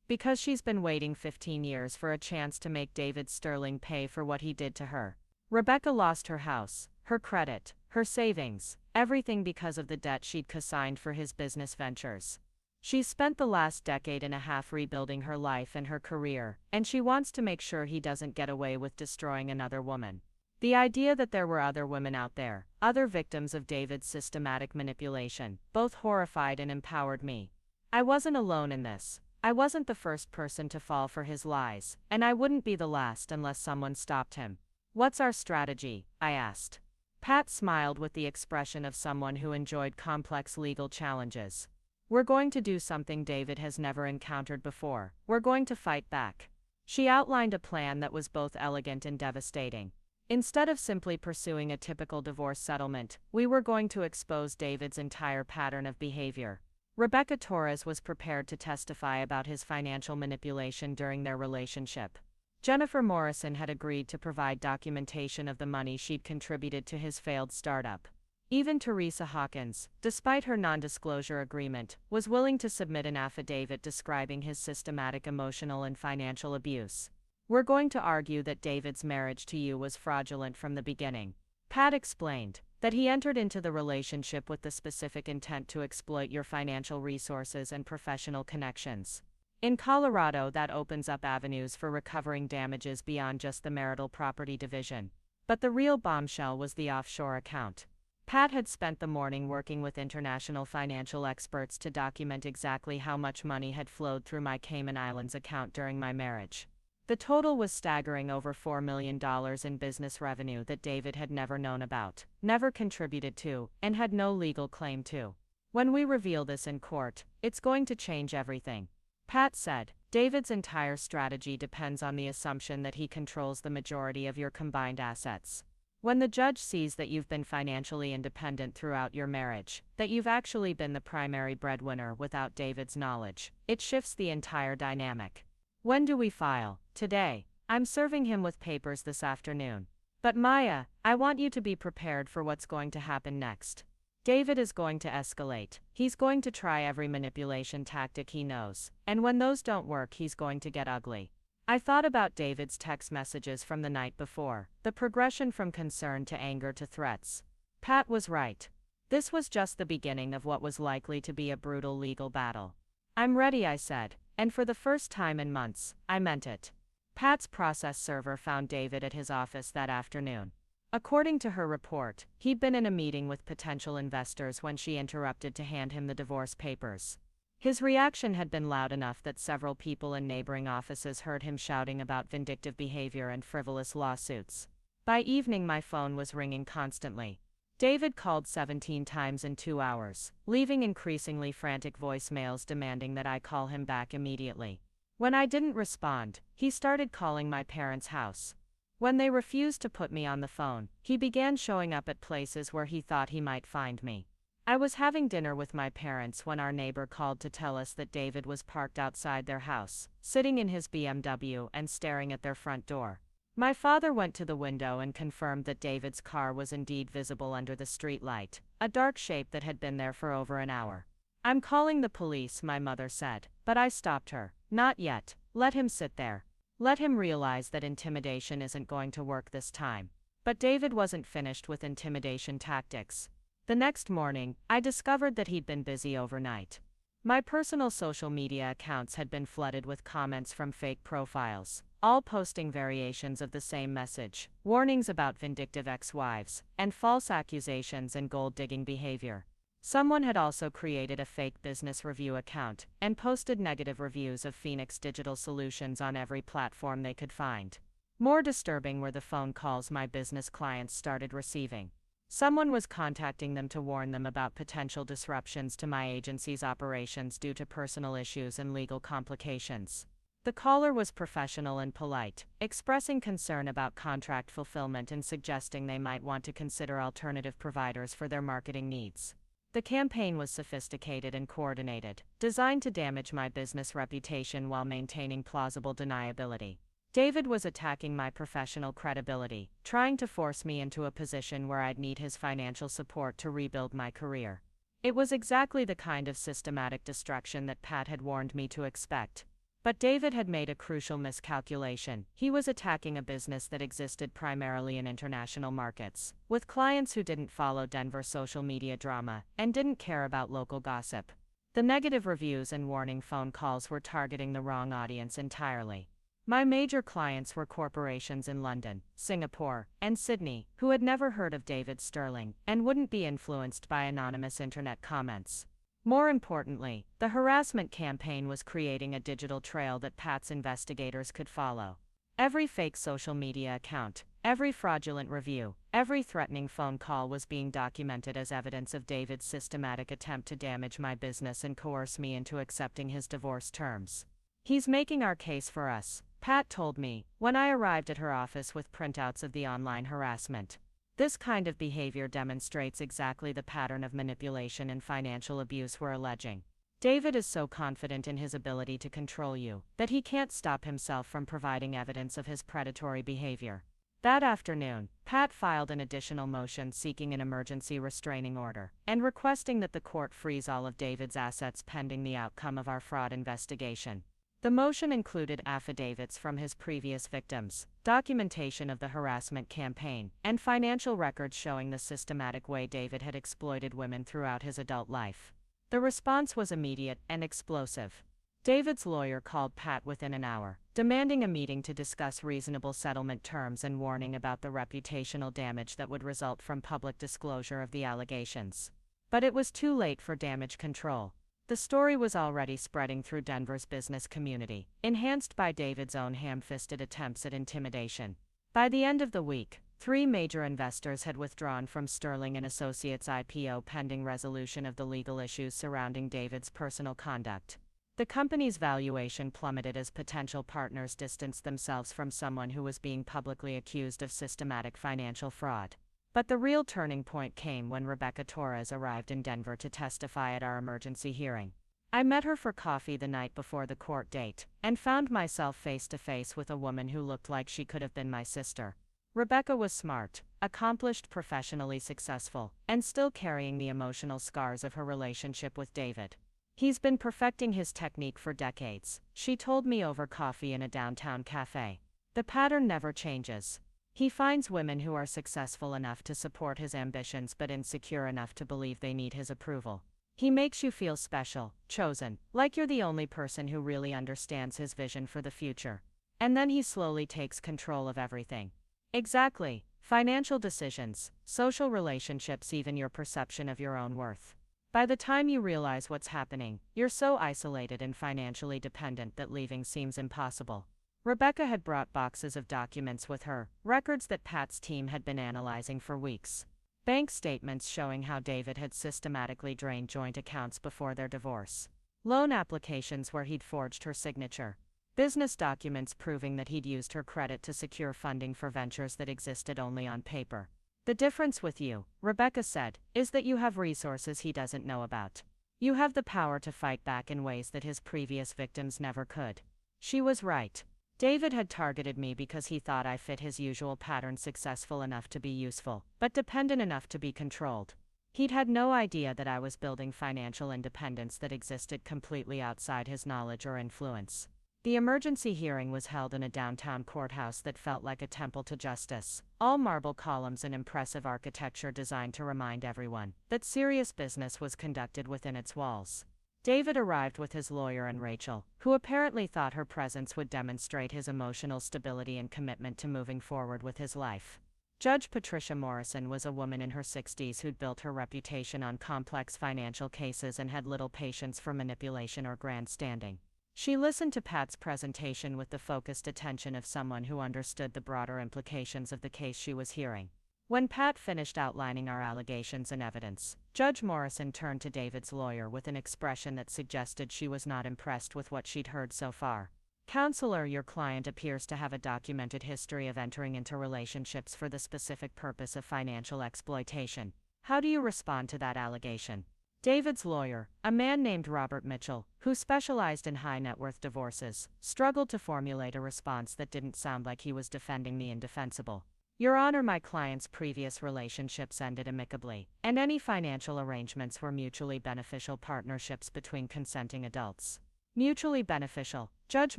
Because she's been waiting 15 years for a chance to make David Sterling pay for what he did to her. Rebecca lost her house, her credit, her savings, everything because of the debt she'd consigned for his business ventures. She's spent the last decade and a half rebuilding her life and her career, and she wants to make sure he doesn't get away with destroying another woman. The idea that there were other women out there, other victims of David's systematic manipulation, both horrified and empowered me. I wasn't alone in this. I wasn't the first person to fall for his lies, and I wouldn't be the last unless someone stopped him. What's our strategy? I asked. Pat smiled with the expression of someone who enjoyed complex legal challenges. We're going to do something David has never encountered before. We're going to fight back. She outlined a plan that was both elegant and devastating. Instead of simply pursuing a typical divorce settlement, we were going to expose David's entire pattern of behavior. Rebecca Torres was prepared to testify about his financial manipulation during their relationship. Jennifer Morrison had agreed to provide documentation of the money she'd contributed to his failed startup. Even Teresa Hawkins, despite her non-disclosure agreement, was willing to submit an affidavit describing his systematic emotional and financial abuse. We're going to argue that David's marriage to you was fraudulent from the beginning. Pat explained that he entered into the relationship with the specific intent to exploit your financial resources and professional connections. In Colorado, that opens up avenues for recovering damages beyond just the marital property division. But the real bombshell was the offshore account. Pat had spent the morning working with international financial experts to document exactly how much money had flowed through my Cayman Islands account during my marriage. The total was staggering, over $4 million in business revenue that David had never known about, never contributed to, and had no legal claim to. When we reveal this in court, it's going to change everything. Pat said, David's entire strategy depends on the assumption that he controls the majority of your combined assets. When the judge sees that you've been financially independent throughout your marriage, that you've actually been the primary breadwinner without David's knowledge, it shifts the entire dynamic. When do we file? Today. I'm serving him with papers this afternoon. But Maya, I want you to be prepared for what's going to happen next. David is going to escalate. He's going to try every manipulation tactic he knows, and when those don't work, he's going to get ugly. I thought about David's text messages from the night before, the progression from concern to anger to threats. Pat was right. This was just the beginning of what was likely to be a brutal legal battle. I'm ready, I said, and for the first time in months, I meant it. Pat's process server found David at his office that afternoon. According to her report, he'd been in a meeting with potential investors when she interrupted to hand him the divorce papers. His reaction had been loud enough that several people in neighboring offices heard him shouting about vindictive behavior and frivolous lawsuits. By evening, my phone was ringing constantly. David called 17 times in 2 hours, leaving increasingly frantic voicemails demanding that I call him back immediately. When I didn't respond, he started calling my parents' house. When they refused to put me on the phone, he began showing up at places where he thought he might find me. I was having dinner with my parents when our neighbor called to tell us that David was parked outside their house, sitting in his BMW and staring at their front door. My father went to the window and confirmed that David's car was indeed visible under the streetlight, a dark shape that had been there for over an hour. "I'm calling the police," my mother said, but I stopped her. "Not yet. Let him sit there. Let him realize that intimidation isn't going to work this time." But David wasn't finished with intimidation tactics. The next morning, I discovered that he'd been busy overnight. My personal social media accounts had been flooded with comments from fake profiles, all posting variations of the same message: warnings about vindictive ex-wives, and false accusations and gold-digging behavior. Someone had also created a fake business review account and posted negative reviews of Phoenix Digital Solutions on every platform they could find. More disturbing were the phone calls my business clients started receiving. Someone was contacting them to warn them about potential disruptions to my agency's operations due to personal issues and legal complications. The caller was professional and polite, expressing concern about contract fulfillment and suggesting they might want to consider alternative providers for their marketing needs. The campaign was sophisticated and coordinated, designed to damage my business reputation while maintaining plausible deniability. David was attacking my professional credibility, trying to force me into a position where I'd need his financial support to rebuild my career. It was exactly the kind of systematic destruction that Pat had warned me to expect. But David had made a crucial miscalculation. He was attacking a business that existed primarily in international markets, with clients who didn't follow Denver social media drama and didn't care about local gossip. The negative reviews and warning phone calls were targeting the wrong audience entirely. My major clients were corporations in London, Singapore, and Sydney, who had never heard of David Sterling and wouldn't be influenced by anonymous internet comments. More importantly, the harassment campaign was creating a digital trail that Pat's investigators could follow. Every fake social media account, every fraudulent review, every threatening phone call was being documented as evidence of David's systematic attempt to damage my business and coerce me into accepting his divorce terms. "He's making our case for us," Pat told me, when I arrived at her office with printouts of the online harassment. "This kind of behavior demonstrates exactly the pattern of manipulation and financial abuse we're alleging. David is so confident in his ability to control you that he can't stop himself from providing evidence of his predatory behavior." That afternoon, Pat filed an additional motion seeking an emergency restraining order and requesting that the court freeze all of David's assets pending the outcome of our fraud investigation. The motion included affidavits from his previous victims, documentation of the harassment campaign, and financial records showing the systematic way David had exploited women throughout his adult life. The response was immediate and explosive. David's lawyer called Pat within an hour, demanding a meeting to discuss reasonable settlement terms and warning about the reputational damage that would result from public disclosure of the allegations. But it was too late for damage control. The story was already spreading through Denver's business community, enhanced by David's own ham-fisted attempts at intimidation. By the end of the week, 3 major investors had withdrawn from Sterling Associates IPO pending resolution of the legal issues surrounding David's personal conduct. The company's valuation plummeted as potential partners distanced themselves from someone who was being publicly accused of systematic financial fraud. But the real turning point came when Rebecca Torres arrived in Denver to testify at our emergency hearing. I met her for coffee the night before the court date, and found myself face to face with a woman who looked like she could have been my sister. Rebecca was smart, accomplished, professionally successful, and still carrying the emotional scars of her relationship with David. "He's been perfecting his technique for decades," she told me over coffee in a downtown cafe. "The pattern never changes. He finds women who are successful enough to support his ambitions but insecure enough to believe they need his approval. He makes you feel special, chosen, like you're the only person who really understands his vision for the future. And then he slowly takes control of everything. Exactly. Financial decisions, social relationships, even your perception of your own worth. By the time you realize what's happening, you're so isolated and financially dependent that leaving seems impossible." Rebecca had brought boxes of documents with her, records that Pat's team had been analyzing for weeks. Bank statements showing how David had systematically drained joint accounts before their divorce. Loan applications where he'd forged her signature. Business documents proving that he'd used her credit to secure funding for ventures that existed only on paper. "The difference with you," Rebecca said, "is that you have resources he doesn't know about. You have the power to fight back in ways that his previous victims never could." She was right. David had targeted me because he thought I fit his usual pattern: successful enough to be useful, but dependent enough to be controlled. He'd had no idea that I was building financial independence that existed completely outside his knowledge or influence. The emergency hearing was held in a downtown courthouse that felt like a temple to justice, all marble columns and impressive architecture designed to remind everyone that serious business was conducted within its walls. David arrived with his lawyer and Rachel, who apparently thought her presence would demonstrate his emotional stability and commitment to moving forward with his life. Judge Patricia Morrison was a woman in her 60s who'd built her reputation on complex financial cases and had little patience for manipulation or grandstanding. She listened to Pat's presentation with the focused attention of someone who understood the broader implications of the case she was hearing. When Pat finished outlining our allegations and evidence, Judge Morrison turned to David's lawyer with an expression that suggested she was not impressed with what she'd heard so far. "Counselor, your client appears to have a documented history of entering into relationships for the specific purpose of financial exploitation. How do you respond to that allegation?" David's lawyer, a man named Robert Mitchell, who specialized in high-net-worth divorces, struggled to formulate a response that didn't sound like he was defending the indefensible. "Your Honor, my client's previous relationships ended amicably, and any financial arrangements were mutually beneficial partnerships between consenting adults." Mutually beneficial. Judge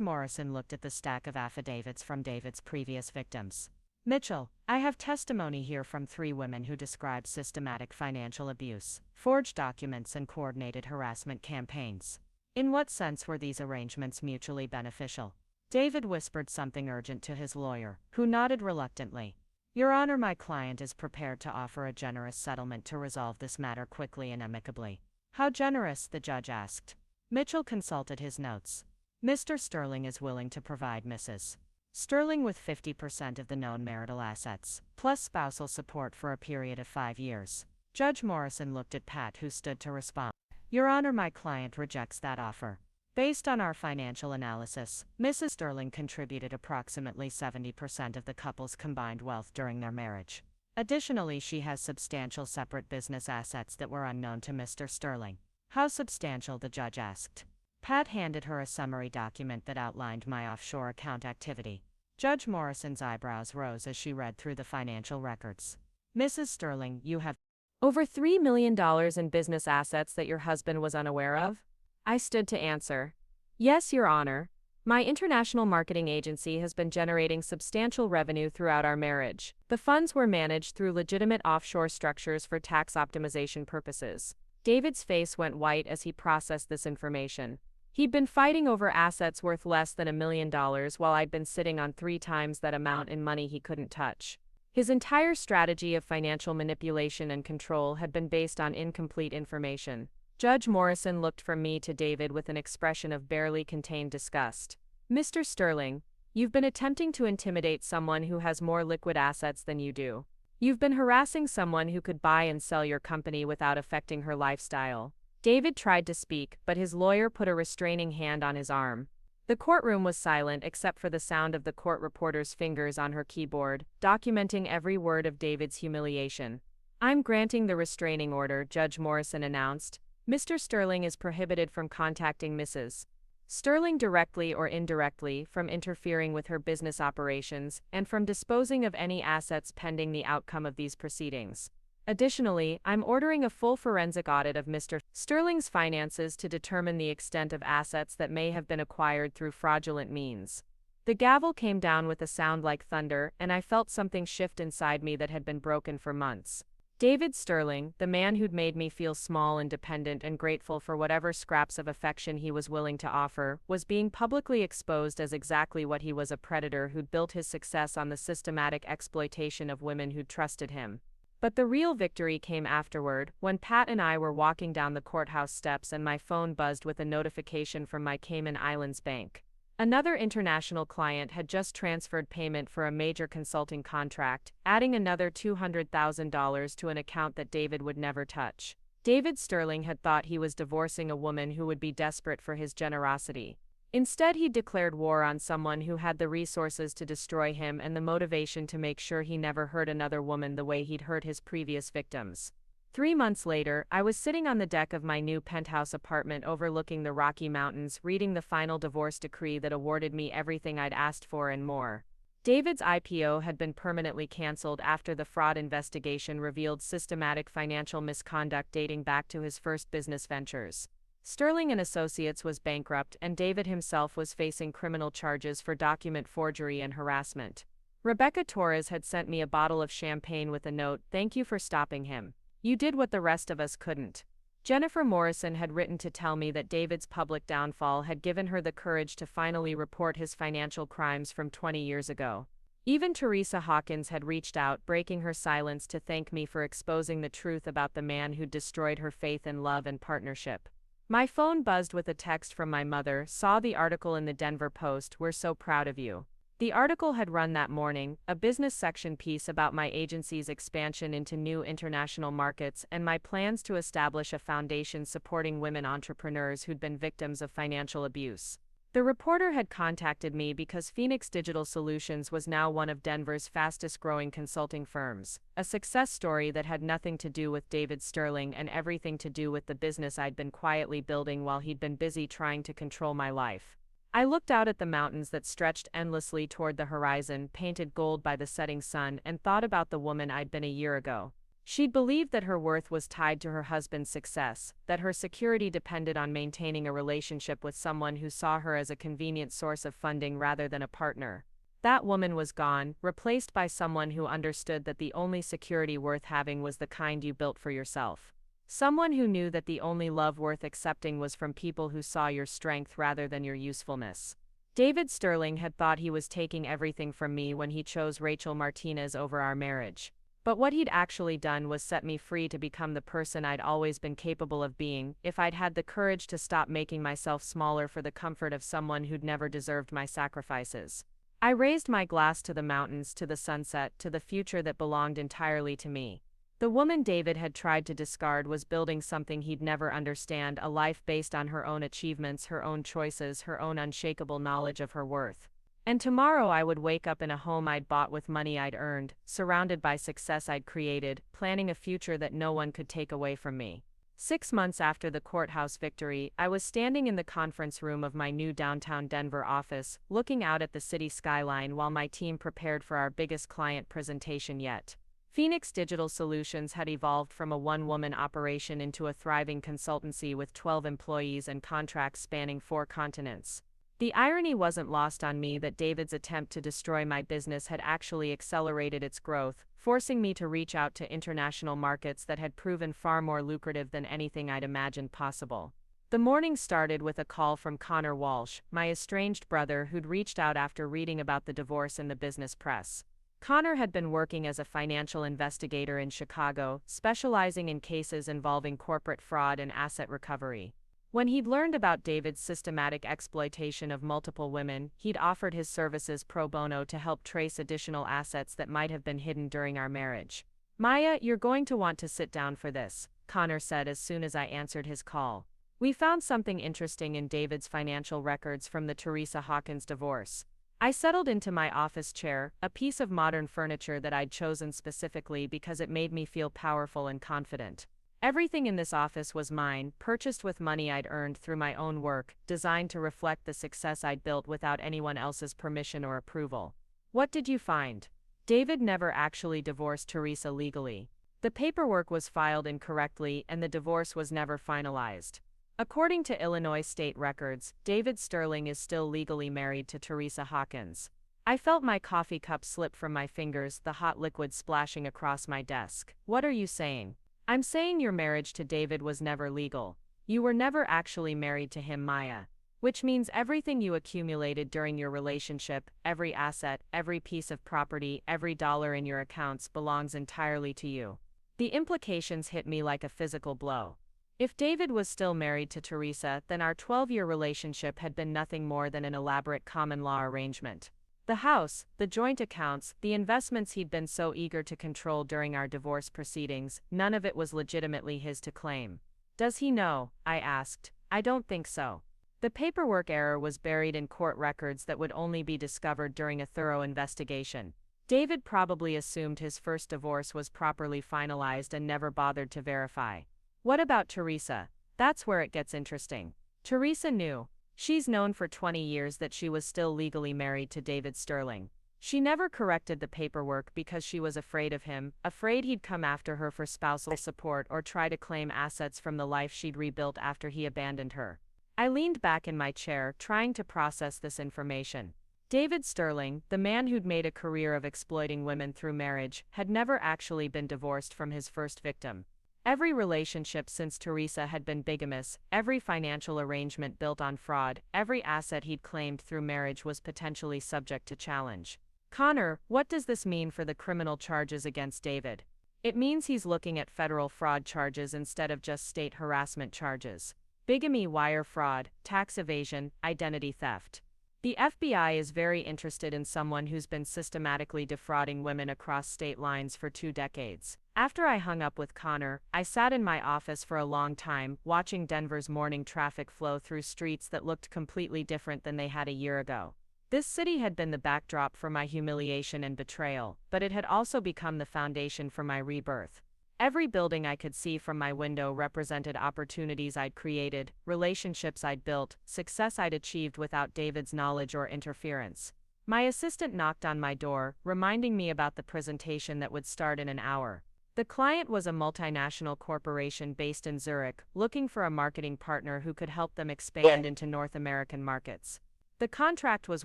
Morrison looked at the stack of affidavits from David's previous victims. "Mitchell, I have testimony here from 3 women who describe systematic financial abuse, forged documents, and coordinated harassment campaigns. In what sense were these arrangements mutually beneficial?" David whispered something urgent to his lawyer, who nodded reluctantly. "Your Honor, my client is prepared to offer a generous settlement to resolve this matter quickly and amicably." "How generous?" the judge asked. Mitchell consulted his notes. "Mr. Sterling is willing to provide Mrs. Sterling with 50% of the known marital assets, plus spousal support for a period of 5 years. Judge Morrison looked at Pat, who stood to respond. "Your Honor, my client rejects that offer. Based on our financial analysis, Mrs. Sterling contributed approximately 70% of the couple's combined wealth during their marriage. Additionally, she has substantial separate business assets that were unknown to Mr. Sterling." "How substantial?" the judge asked. Pat handed her a summary document that outlined my offshore account activity. Judge Morrison's eyebrows rose as she read through the financial records. "Mrs. Sterling, you have over $3 million in business assets that your husband was unaware of?" I stood to answer. "Yes, Your Honor. My international marketing agency has been generating substantial revenue throughout our marriage. The funds were managed through legitimate offshore structures for tax optimization purposes." David's face went white as he processed this information. He'd been fighting over assets worth less than $1 million while I'd been sitting on 3 times that amount in money he couldn't touch. His entire strategy of financial manipulation and control had been based on incomplete information. Judge Morrison looked from me to David with an expression of barely contained disgust. "Mr. Sterling, you've been attempting to intimidate someone who has more liquid assets than you do. You've been harassing someone who could buy and sell your company without affecting her lifestyle." David tried to speak, but his lawyer put a restraining hand on his arm. The courtroom was silent except for the sound of the court reporter's fingers on her keyboard, documenting every word of David's humiliation. "I'm granting the restraining order," Judge Morrison announced. "Mr. Sterling is prohibited from contacting Mrs. Sterling directly or indirectly, from interfering with her business operations, and from disposing of any assets pending the outcome of these proceedings. Additionally, I'm ordering a full forensic audit of Mr. Sterling's finances to determine the extent of assets that may have been acquired through fraudulent means." The gavel came down with a sound like thunder, and I felt something shift inside me that had been broken for months. David Sterling, the man who'd made me feel small and dependent and grateful for whatever scraps of affection he was willing to offer, was being publicly exposed as exactly what he was: a predator who'd built his success on the systematic exploitation of women who'd trusted him. But the real victory came afterward, when Pat and I were walking down the courthouse steps and my phone buzzed with a notification from my Cayman Islands bank. Another international client had just transferred payment for a major consulting contract, adding another $200,000 to an account that David would never touch. David Sterling had thought he was divorcing a woman who would be desperate for his generosity. Instead, he declared war on someone who had the resources to destroy him and the motivation to make sure he never hurt another woman the way he'd hurt his previous victims. 3 months later, I was sitting on the deck of my new penthouse apartment overlooking the Rocky Mountains, reading the final divorce decree that awarded me everything I'd asked for and more. David's IPO had been permanently canceled after the fraud investigation revealed systematic financial misconduct dating back to his first business ventures. Sterling Associates was bankrupt, and David himself was facing criminal charges for document forgery and harassment. Rebecca Torres had sent me a bottle of champagne with a note, "Thank you for stopping him. You did what the rest of us couldn't." Jennifer Morrison had written to tell me that David's public downfall had given her the courage to finally report his financial crimes from 20 years ago. Even Teresa Hawkins had reached out, breaking her silence to thank me for exposing the truth about the man who'd destroyed her faith in love and partnership. My phone buzzed with a text from my mother. "Saw the article in the Denver Post, we're so proud of you." The article had run that morning, a business section piece about my agency's expansion into new international markets and my plans to establish a foundation supporting women entrepreneurs who'd been victims of financial abuse. The reporter had contacted me because Phoenix Digital Solutions was now one of Denver's fastest-growing consulting firms, a success story that had nothing to do with David Sterling and everything to do with the business I'd been quietly building while he'd been busy trying to control my life. I looked out at the mountains that stretched endlessly toward the horizon, painted gold by the setting sun, and thought about the woman I'd been a year ago. She'd believed that her worth was tied to her husband's success, that her security depended on maintaining a relationship with someone who saw her as a convenient source of funding rather than a partner. That woman was gone, replaced by someone who understood that the only security worth having was the kind you built for yourself. Someone who knew that the only love worth accepting was from people who saw your strength rather than your usefulness. David Sterling had thought he was taking everything from me when he chose Rachel Martinez over our marriage. But what he'd actually done was set me free to become the person I'd always been capable of being, if I'd had the courage to stop making myself smaller for the comfort of someone who'd never deserved my sacrifices. I raised my glass to the mountains, to the sunset, to the future that belonged entirely to me. The woman David had tried to discard was building something he'd never understand, a life based on her own achievements, her own choices, her own unshakable knowledge of her worth. And tomorrow I would wake up in a home I'd bought with money I'd earned, surrounded by success I'd created, planning a future that no one could take away from me. 6 months after the courthouse victory, I was standing in the conference room of my new downtown Denver office, looking out at the city skyline while my team prepared for our biggest client presentation yet. Phoenix Digital Solutions had evolved from a one-woman operation into a thriving consultancy with 12 employees and contracts spanning 4 continents. The irony wasn't lost on me that David's attempt to destroy my business had actually accelerated its growth, forcing me to reach out to international markets that had proven far more lucrative than anything I'd imagined possible. The morning started with a call from Connor Walsh, my estranged brother who'd reached out after reading about the divorce in the business press. Connor had been working as a financial investigator in Chicago, specializing in cases involving corporate fraud and asset recovery. When he'd learned about David's systematic exploitation of multiple women, he'd offered his services pro bono to help trace additional assets that might have been hidden during our marriage. "Maya, you're going to want to sit down for this," Connor said as soon as I answered his call. "We found something interesting in David's financial records from the Teresa Hawkins divorce." I settled into my office chair, a piece of modern furniture that I'd chosen specifically because it made me feel powerful and confident. Everything in this office was mine, purchased with money I'd earned through my own work, designed to reflect the success I'd built without anyone else's permission or approval. "What did you find?" David never actually divorced Teresa legally. The paperwork was filed incorrectly and the divorce was never finalized. According to Illinois state records, David Sterling is still legally married to Teresa Hawkins. I felt my coffee cup slip from my fingers, the hot liquid splashing across my desk. "What are you saying?" "I'm saying your marriage to David was never legal. You were never actually married to him, Maya. Which means everything you accumulated during your relationship, every asset, every piece of property, every dollar in your accounts belongs entirely to you." The implications hit me like a physical blow. If David was still married to Teresa, then our 12-year relationship had been nothing more than an elaborate common law arrangement. The house, the joint accounts, the investments he'd been so eager to control during our divorce proceedings, none of it was legitimately his to claim. "Does he know?" I asked. "I don't think so." The paperwork error was buried in court records that would only be discovered during a thorough investigation. David probably assumed his first divorce was properly finalized and never bothered to verify. What about Teresa? That's where it gets interesting. Teresa knew. She's known for 20 years that she was still legally married to David Sterling. She never corrected the paperwork because she was afraid of him, afraid he'd come after her for spousal support or try to claim assets from the life she'd rebuilt after he abandoned her. I leaned back in my chair, trying to process this information. David Sterling, the man who'd made a career of exploiting women through marriage, had never actually been divorced from his first victim. Every relationship since Teresa had been bigamous, every financial arrangement built on fraud, every asset he'd claimed through marriage was potentially subject to challenge. Connor, what does this mean for the criminal charges against David? It means he's looking at federal fraud charges instead of just state harassment charges. Bigamy, wire fraud, tax evasion, identity theft. The FBI is very interested in someone who's been systematically defrauding women across state lines for 2 decades. After I hung up with Connor, I sat in my office for a long time, watching Denver's morning traffic flow through streets that looked completely different than they had a year ago. This city had been the backdrop for my humiliation and betrayal, but it had also become the foundation for my rebirth. Every building I could see from my window represented opportunities I'd created, relationships I'd built, success I'd achieved without David's knowledge or interference. My assistant knocked on my door, reminding me about the presentation that would start in an hour. The client was a multinational corporation based in Zurich, looking for a marketing partner who could help them expand into North American markets. The contract was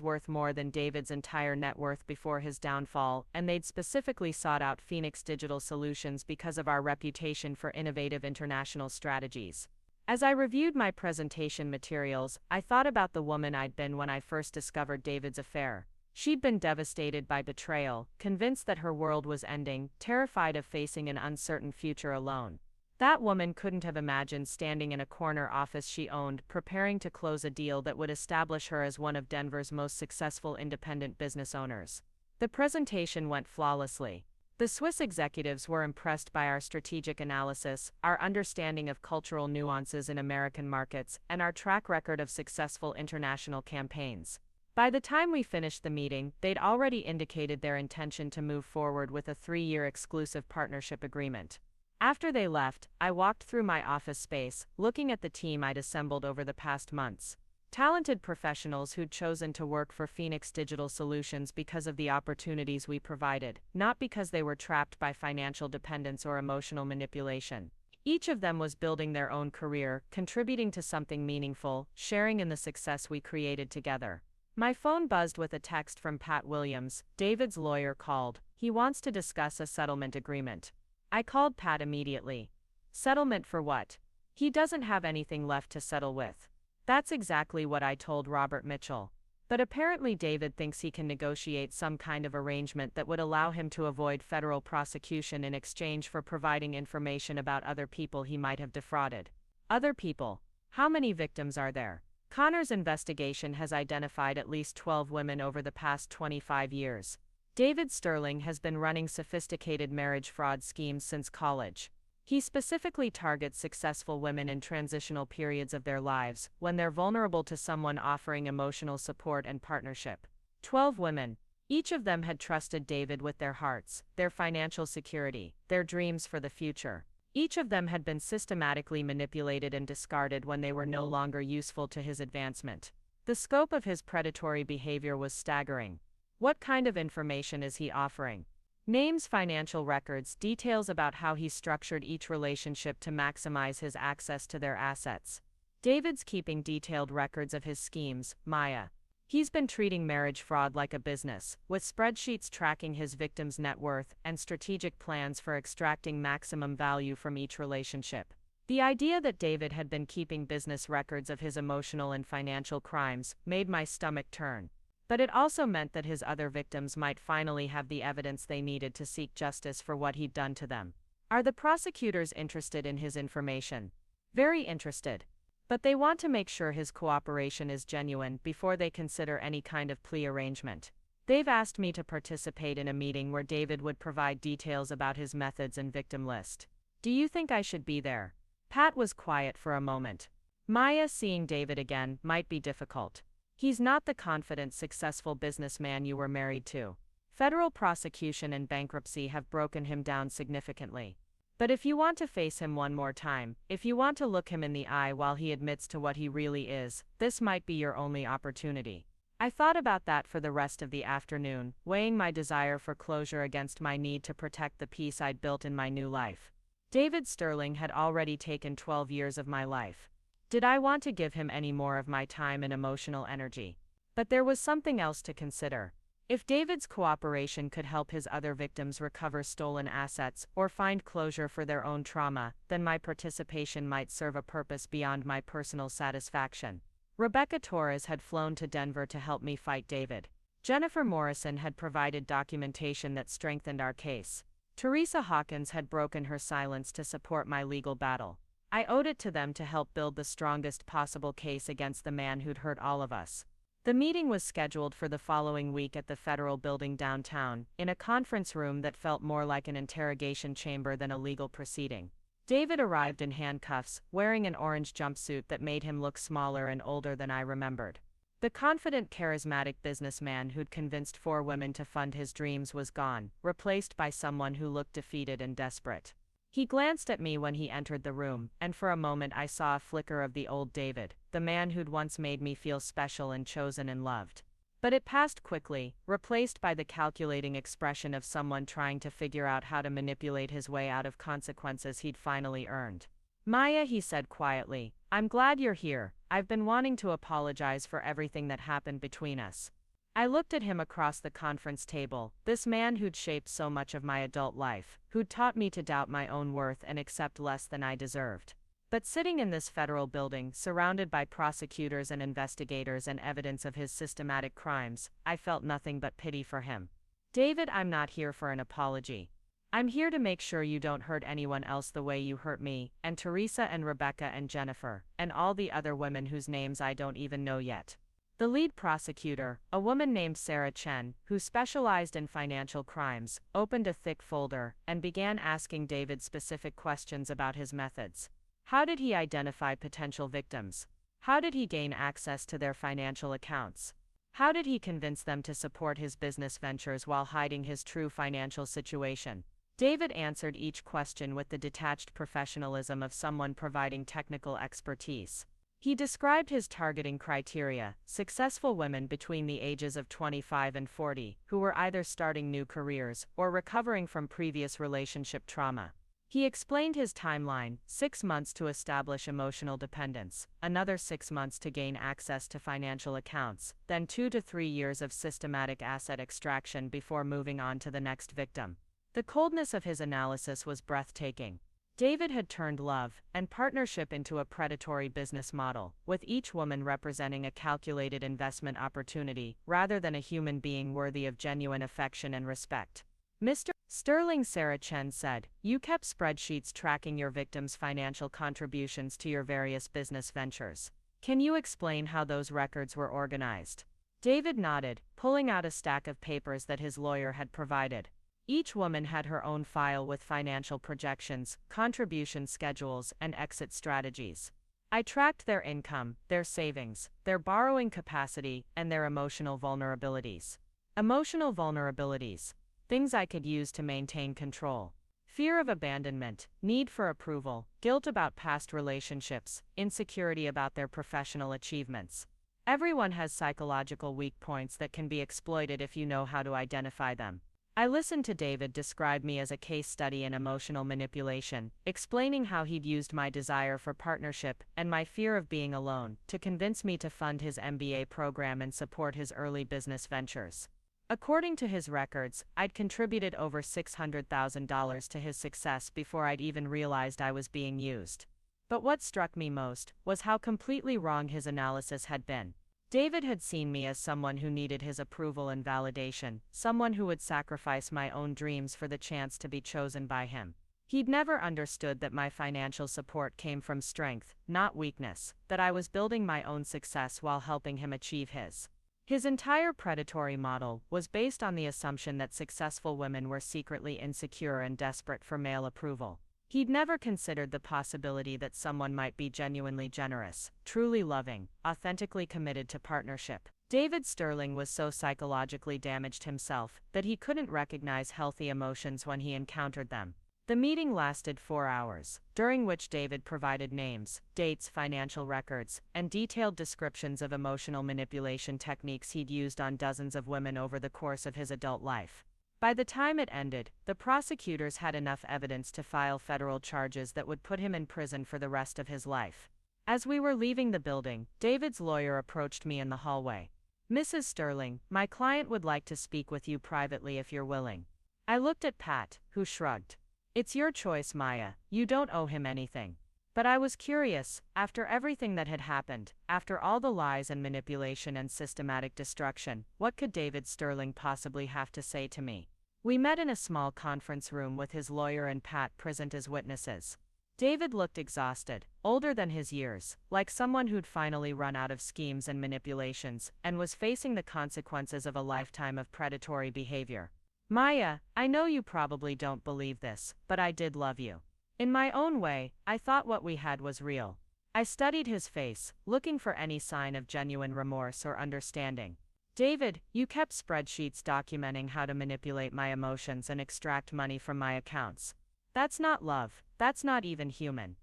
worth more than David's entire net worth before his downfall, and they'd specifically sought out Phoenix Digital Solutions because of our reputation for innovative international strategies. As I reviewed my presentation materials, I thought about the woman I'd been when I first discovered David's affair. She'd been devastated by betrayal, convinced that her world was ending, terrified of facing an uncertain future alone. That woman couldn't have imagined standing in a corner office she owned, preparing to close a deal that would establish her as one of Denver's most successful independent business owners. The presentation went flawlessly. The Swiss executives were impressed by our strategic analysis, our understanding of cultural nuances in American markets, and our track record of successful international campaigns. By the time we finished the meeting, they'd already indicated their intention to move forward with a 3-year exclusive partnership agreement. After they left, I walked through my office space, looking at the team I'd assembled over the past months. Talented professionals who'd chosen to work for Phoenix Digital Solutions because of the opportunities we provided, not because they were trapped by financial dependence or emotional manipulation. Each of them was building their own career, contributing to something meaningful, sharing in the success we created together. My phone buzzed with a text from Pat Williams. David's lawyer called. He wants to discuss a settlement agreement. I called Pat immediately. Settlement for what? He doesn't have anything left to settle with. That's exactly what I told Robert Mitchell. But apparently David thinks he can negotiate some kind of arrangement that would allow him to avoid federal prosecution in exchange for providing information about other people he might have defrauded. Other people? How many victims are there? Connor's investigation has identified at least 12 women over the past 25 years. David Sterling has been running sophisticated marriage fraud schemes since college. He specifically targets successful women in transitional periods of their lives, when they're vulnerable to someone offering emotional support and partnership. 12 women. Each of them had trusted David with their hearts, their financial security, their dreams for the future. Each of them had been systematically manipulated and discarded when they were no longer useful to his advancement. The scope of his predatory behavior was staggering. What kind of information is he offering? Names, financial records, details about how he structured each relationship to maximize his access to their assets. David's keeping detailed records of his schemes, Maya. He's been treating marriage fraud like a business, with spreadsheets tracking his victims' net worth and strategic plans for extracting maximum value from each relationship. The idea that David had been keeping business records of his emotional and financial crimes made my stomach turn. But it also meant that his other victims might finally have the evidence they needed to seek justice for what he'd done to them. Are the prosecutors interested in his information? Very interested. But they want to make sure his cooperation is genuine before they consider any kind of plea arrangement. They've asked me to participate in a meeting where David would provide details about his methods and victim list. Do you think I should be there? Pat was quiet for a moment. Maya, seeing David again might be difficult. He's not the confident, successful businessman you were married to. Federal prosecution and bankruptcy have broken him down significantly. But if you want to face him one more time, if you want to look him in the eye while he admits to what he really is, this might be your only opportunity. I thought about that for the rest of the afternoon, weighing my desire for closure against my need to protect the peace I'd built in my new life. David Sterling had already taken 12 years of my life. Did I want to give him any more of my time and emotional energy? But there was something else to consider. If David's cooperation could help his other victims recover stolen assets or find closure for their own trauma, then my participation might serve a purpose beyond my personal satisfaction. Rebecca Torres had flown to Denver to help me fight David. Jennifer Morrison had provided documentation that strengthened our case. Teresa Hawkins had broken her silence to support my legal battle. I owed it to them to help build the strongest possible case against the man who'd hurt all of us. The meeting was scheduled for the following week at the Federal Building downtown, in a conference room that felt more like an interrogation chamber than a legal proceeding. David arrived in handcuffs, wearing an orange jumpsuit that made him look smaller and older than I remembered. The confident, charismatic businessman who'd convinced 4 women to fund his dreams was gone, replaced by someone who looked defeated and desperate. He glanced at me when he entered the room, and for a moment I saw a flicker of the old David, the man who'd once made me feel special and chosen and loved. But it passed quickly, replaced by the calculating expression of someone trying to figure out how to manipulate his way out of consequences he'd finally earned. "Maya," he said quietly, "I'm glad you're here. I've been wanting to apologize for everything that happened between us." I looked at him across the conference table, this man who'd shaped so much of my adult life, who'd taught me to doubt my own worth and accept less than I deserved. But sitting in this federal building, surrounded by prosecutors and investigators and evidence of his systematic crimes, I felt nothing but pity for him. "David, I'm not here for an apology. I'm here to make sure you don't hurt anyone else the way you hurt me, and Teresa and Rebecca and Jennifer, and all the other women whose names I don't even know yet." The lead prosecutor, a woman named Sarah Chen, who specialized in financial crimes, opened a thick folder and began asking David specific questions about his methods. How did he identify potential victims? How did he gain access to their financial accounts? How did he convince them to support his business ventures while hiding his true financial situation? David answered each question with the detached professionalism of someone providing technical expertise. He described his targeting criteria: successful women between the ages of 25 and 40, who were either starting new careers or recovering from previous relationship trauma. He explained his timeline: 6 months to establish emotional dependence, another 6 months to gain access to financial accounts, then 2 to 3 years of systematic asset extraction before moving on to the next victim. The coldness of his analysis was breathtaking. David had turned love and partnership into a predatory business model, with each woman representing a calculated investment opportunity rather than a human being worthy of genuine affection and respect. "Mr. Sterling," Sarah Chen said, "you kept spreadsheets tracking your victims' financial contributions to your various business ventures. Can you explain how those records were organized?" David nodded, pulling out a stack of papers that his lawyer had provided. Each woman had her own file with financial projections, contribution schedules, and exit strategies. I tracked their income, their savings, their borrowing capacity, and their emotional vulnerabilities. Emotional vulnerabilities. Things I could use to maintain control. Fear of abandonment, need for approval, guilt about past relationships, insecurity about their professional achievements. Everyone has psychological weak points that can be exploited if you know how to identify them. I listened to David describe me as a case study in emotional manipulation, explaining how he'd used my desire for partnership and my fear of being alone to convince me to fund his MBA program and support his early business ventures. According to his records, I'd contributed over $600,000 to his success before I'd even realized I was being used. But what struck me most was how completely wrong his analysis had been. David had seen me as someone who needed his approval and validation, someone who would sacrifice my own dreams for the chance to be chosen by him. He'd never understood that my financial support came from strength, not weakness, that I was building my own success while helping him achieve his. His entire predatory model was based on the assumption that successful women were secretly insecure and desperate for male approval. He'd never considered the possibility that someone might be genuinely generous, truly loving, authentically committed to partnership. David Sterling was so psychologically damaged himself that he couldn't recognize healthy emotions when he encountered them. The meeting lasted 4 hours, during which David provided names, dates, financial records, and detailed descriptions of emotional manipulation techniques he'd used on dozens of women over the course of his adult life. By the time it ended, the prosecutors had enough evidence to file federal charges that would put him in prison for the rest of his life. As we were leaving the building, David's lawyer approached me in the hallway. "Mrs. Sterling, my client would like to speak with you privately if you're willing." I looked at Pat, who shrugged. "It's your choice, Maya, you don't owe him anything." But I was curious, after everything that had happened, after all the lies and manipulation and systematic destruction, what could David Sterling possibly have to say to me? We met in a small conference room with his lawyer and Pat present as witnesses. David looked exhausted, older than his years, like someone who'd finally run out of schemes and manipulations, and was facing the consequences of a lifetime of predatory behavior. "Maya, I know you probably don't believe this, but I did love you. In my own way, I thought what we had was real." I studied his face, looking for any sign of genuine remorse or understanding. "David, you kept spreadsheets documenting how to manipulate my emotions and extract money from my accounts. That's not love, that's not even human.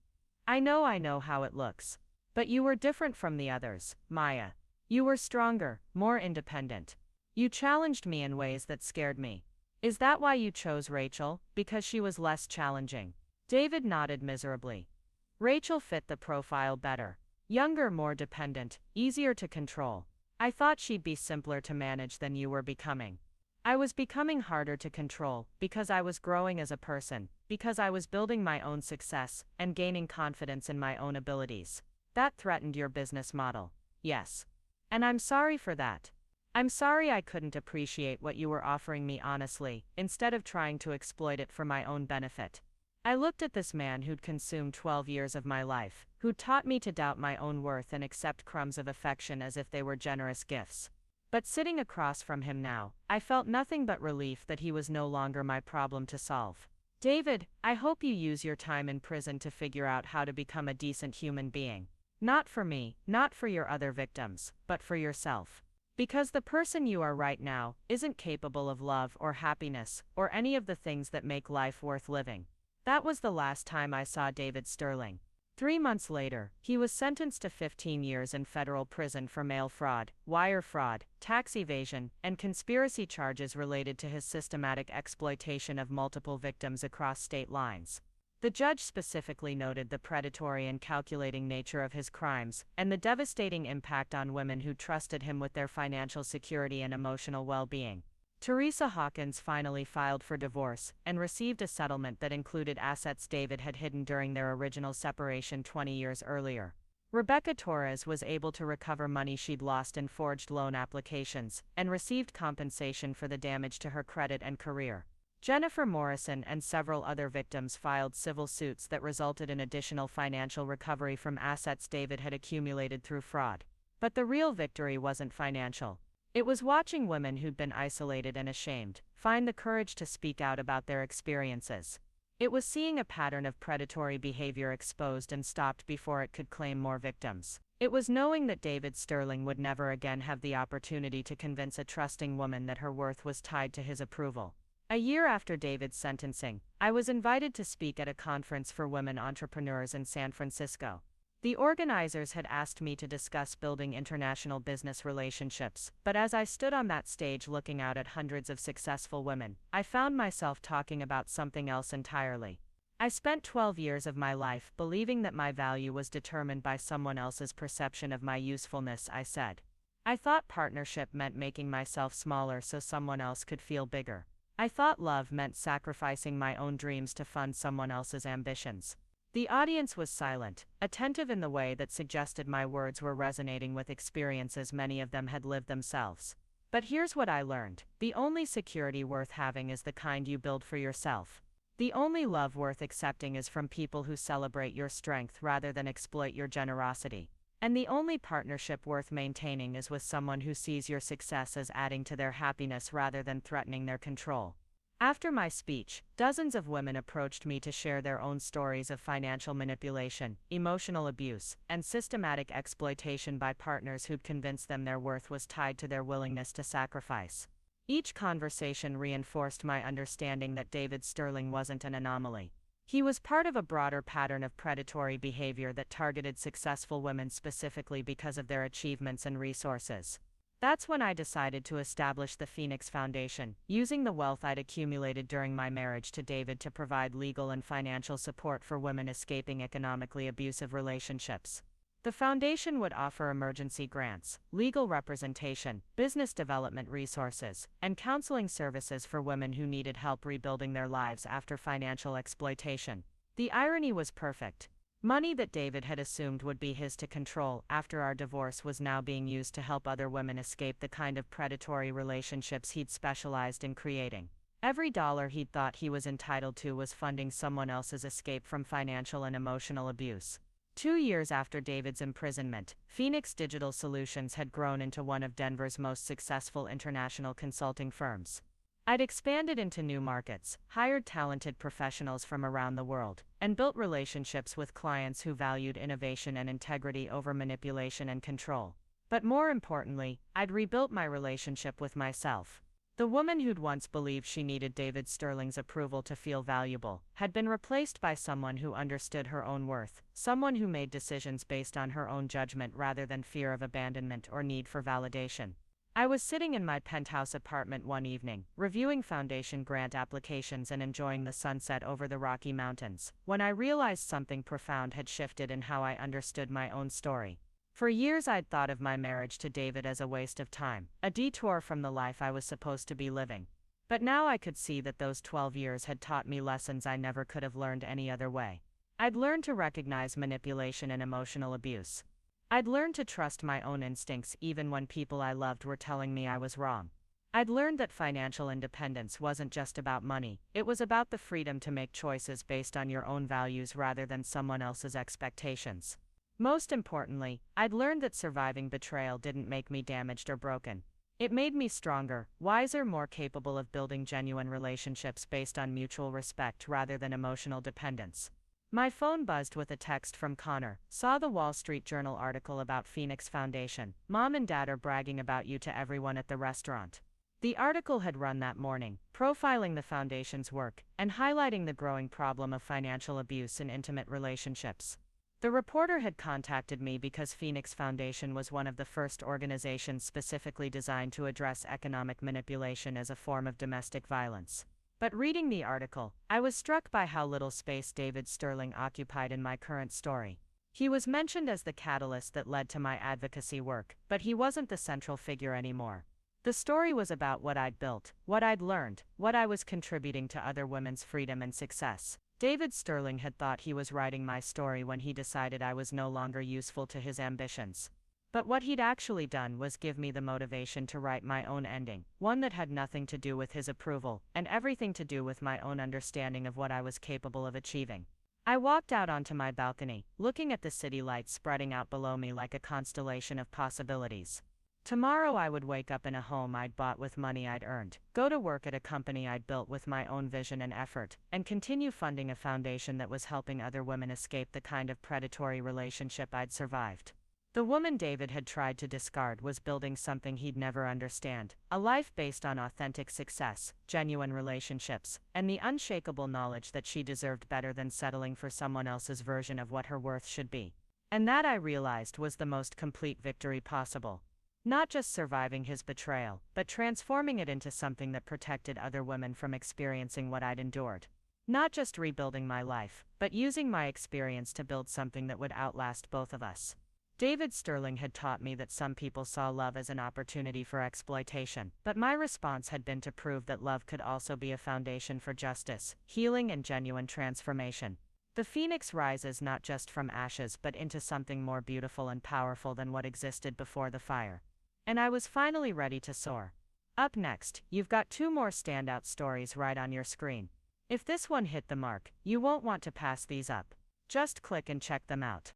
I know how it looks. But you were different from the others, Maya. You were stronger, more independent. You challenged me in ways that scared me. Is that why you chose Rachel, because she was less challenging?" David nodded miserably. "Rachel fit the profile better. Younger, more dependent, easier to control. I thought she'd be simpler to manage than you were becoming. I was becoming harder to control, because I was growing as a person, because I was building my own success, and gaining confidence in my own abilities. That threatened your business model. Yes. And I'm sorry for that. I'm sorry I couldn't appreciate what you were offering me honestly, instead of trying to exploit it for my own benefit." I looked at this man who'd consumed 12 years of my life, who'd taught me to doubt my own worth and accept crumbs of affection as if they were generous gifts. But sitting across from him now, I felt nothing but relief that he was no longer my problem to solve. "David, I hope you use your time in prison to figure out how to become a decent human being. Not for me, not for your other victims, but for yourself. Because the person you are right now isn't capable of love or happiness, or any of the things that make life worth living." That was the last time I saw David Sterling. 3 months later, he was sentenced to 15 years in federal prison for mail fraud, wire fraud, tax evasion, and conspiracy charges related to his systematic exploitation of multiple victims across state lines. The judge specifically noted the predatory and calculating nature of his crimes, and the devastating impact on women who trusted him with their financial security and emotional well-being. Teresa Hawkins finally filed for divorce, and received a settlement that included assets David had hidden during their original separation 20 years earlier. Rebecca Torres was able to recover money she'd lost in forged loan applications, and received compensation for the damage to her credit and career. Jennifer Morrison and several other victims filed civil suits that resulted in additional financial recovery from assets David had accumulated through fraud. But the real victory wasn't financial. It was watching women who'd been isolated and ashamed find the courage to speak out about their experiences. It was seeing a pattern of predatory behavior exposed and stopped before it could claim more victims. It was knowing that David Sterling would never again have the opportunity to convince a trusting woman that her worth was tied to his approval. A year after David's sentencing, I was invited to speak at a conference for women entrepreneurs in San Francisco. The organizers had asked me to discuss building international business relationships, but as I stood on that stage looking out at hundreds of successful women, I found myself talking about something else entirely. I spent 12 years of my life believing that my value was determined by someone else's perception of my usefulness, I said. I thought partnership meant making myself smaller so someone else could feel bigger. I thought love meant sacrificing my own dreams to fund someone else's ambitions. The audience was silent, attentive in the way that suggested my words were resonating with experiences many of them had lived themselves. But here's what I learned: the only security worth having is the kind you build for yourself. The only love worth accepting is from people who celebrate your strength rather than exploit your generosity. And the only partnership worth maintaining is with someone who sees your success as adding to their happiness rather than threatening their control. After my speech, dozens of women approached me to share their own stories of financial manipulation, emotional abuse, and systematic exploitation by partners who'd convinced them their worth was tied to their willingness to sacrifice. Each conversation reinforced my understanding that David Sterling wasn't an anomaly. He was part of a broader pattern of predatory behavior that targeted successful women specifically because of their achievements and resources. That's when I decided to establish the Phoenix Foundation, using the wealth I'd accumulated during my marriage to David to provide legal and financial support for women escaping economically abusive relationships. The foundation would offer emergency grants, legal representation, business development resources, and counseling services for women who needed help rebuilding their lives after financial exploitation. The irony was perfect. Money that David had assumed would be his to control after our divorce was now being used to help other women escape the kind of predatory relationships he'd specialized in creating. Every dollar he'd thought he was entitled to was funding someone else's escape from financial and emotional abuse. 2 years after David's imprisonment, Phoenix Digital Solutions had grown into one of Denver's most successful international consulting firms. I'd expanded into new markets, hired talented professionals from around the world, and built relationships with clients who valued innovation and integrity over manipulation and control. But more importantly, I'd rebuilt my relationship with myself. The woman who'd once believed she needed David Sterling's approval to feel valuable had been replaced by someone who understood her own worth, someone who made decisions based on her own judgment rather than fear of abandonment or need for validation. I was sitting in my penthouse apartment one evening, reviewing foundation grant applications and enjoying the sunset over the Rocky Mountains, when I realized something profound had shifted in how I understood my own story. For years I'd thought of my marriage to David as a waste of time, a detour from the life I was supposed to be living. But now I could see that those 12 years had taught me lessons I never could have learned any other way. I'd learned to recognize manipulation and emotional abuse. I'd learned to trust my own instincts even when people I loved were telling me I was wrong. I'd learned that financial independence wasn't just about money, it was about the freedom to make choices based on your own values rather than someone else's expectations. Most importantly, I'd learned that surviving betrayal didn't make me damaged or broken. It made me stronger, wiser, more capable of building genuine relationships based on mutual respect rather than emotional dependence. My phone buzzed with a text from Connor. Saw the Wall Street Journal article about Phoenix Foundation. Mom and Dad are bragging about you to everyone at the restaurant. The article had run that morning, profiling the foundation's work and highlighting the growing problem of financial abuse in intimate relationships. The reporter had contacted me because Phoenix Foundation was one of the first organizations specifically designed to address economic manipulation as a form of domestic violence. But reading the article, I was struck by how little space David Sterling occupied in my current story. He was mentioned as the catalyst that led to my advocacy work, but he wasn't the central figure anymore. The story was about what I'd built, what I'd learned, what I was contributing to other women's freedom and success. David Sterling had thought he was writing my story when he decided I was no longer useful to his ambitions. But what he'd actually done was give me the motivation to write my own ending, one that had nothing to do with his approval, and everything to do with my own understanding of what I was capable of achieving. I walked out onto my balcony, looking at the city lights spreading out below me like a constellation of possibilities. Tomorrow I would wake up in a home I'd bought with money I'd earned, go to work at a company I'd built with my own vision and effort, and continue funding a foundation that was helping other women escape the kind of predatory relationship I'd survived. The woman David had tried to discard was building something he'd never understand, a life based on authentic success, genuine relationships, and the unshakable knowledge that she deserved better than settling for someone else's version of what her worth should be. And that, I realized, was the most complete victory possible. Not just surviving his betrayal, but transforming it into something that protected other women from experiencing what I'd endured. Not just rebuilding my life, but using my experience to build something that would outlast both of us. David Sterling had taught me that some people saw love as an opportunity for exploitation, but my response had been to prove that love could also be a foundation for justice, healing, and genuine transformation. The phoenix rises not just from ashes but into something more beautiful and powerful than what existed before the fire. And I was finally ready to soar. Up next, you've got 2 more standout stories right on your screen. If this one hit the mark, you won't want to pass these up. Just click and check them out.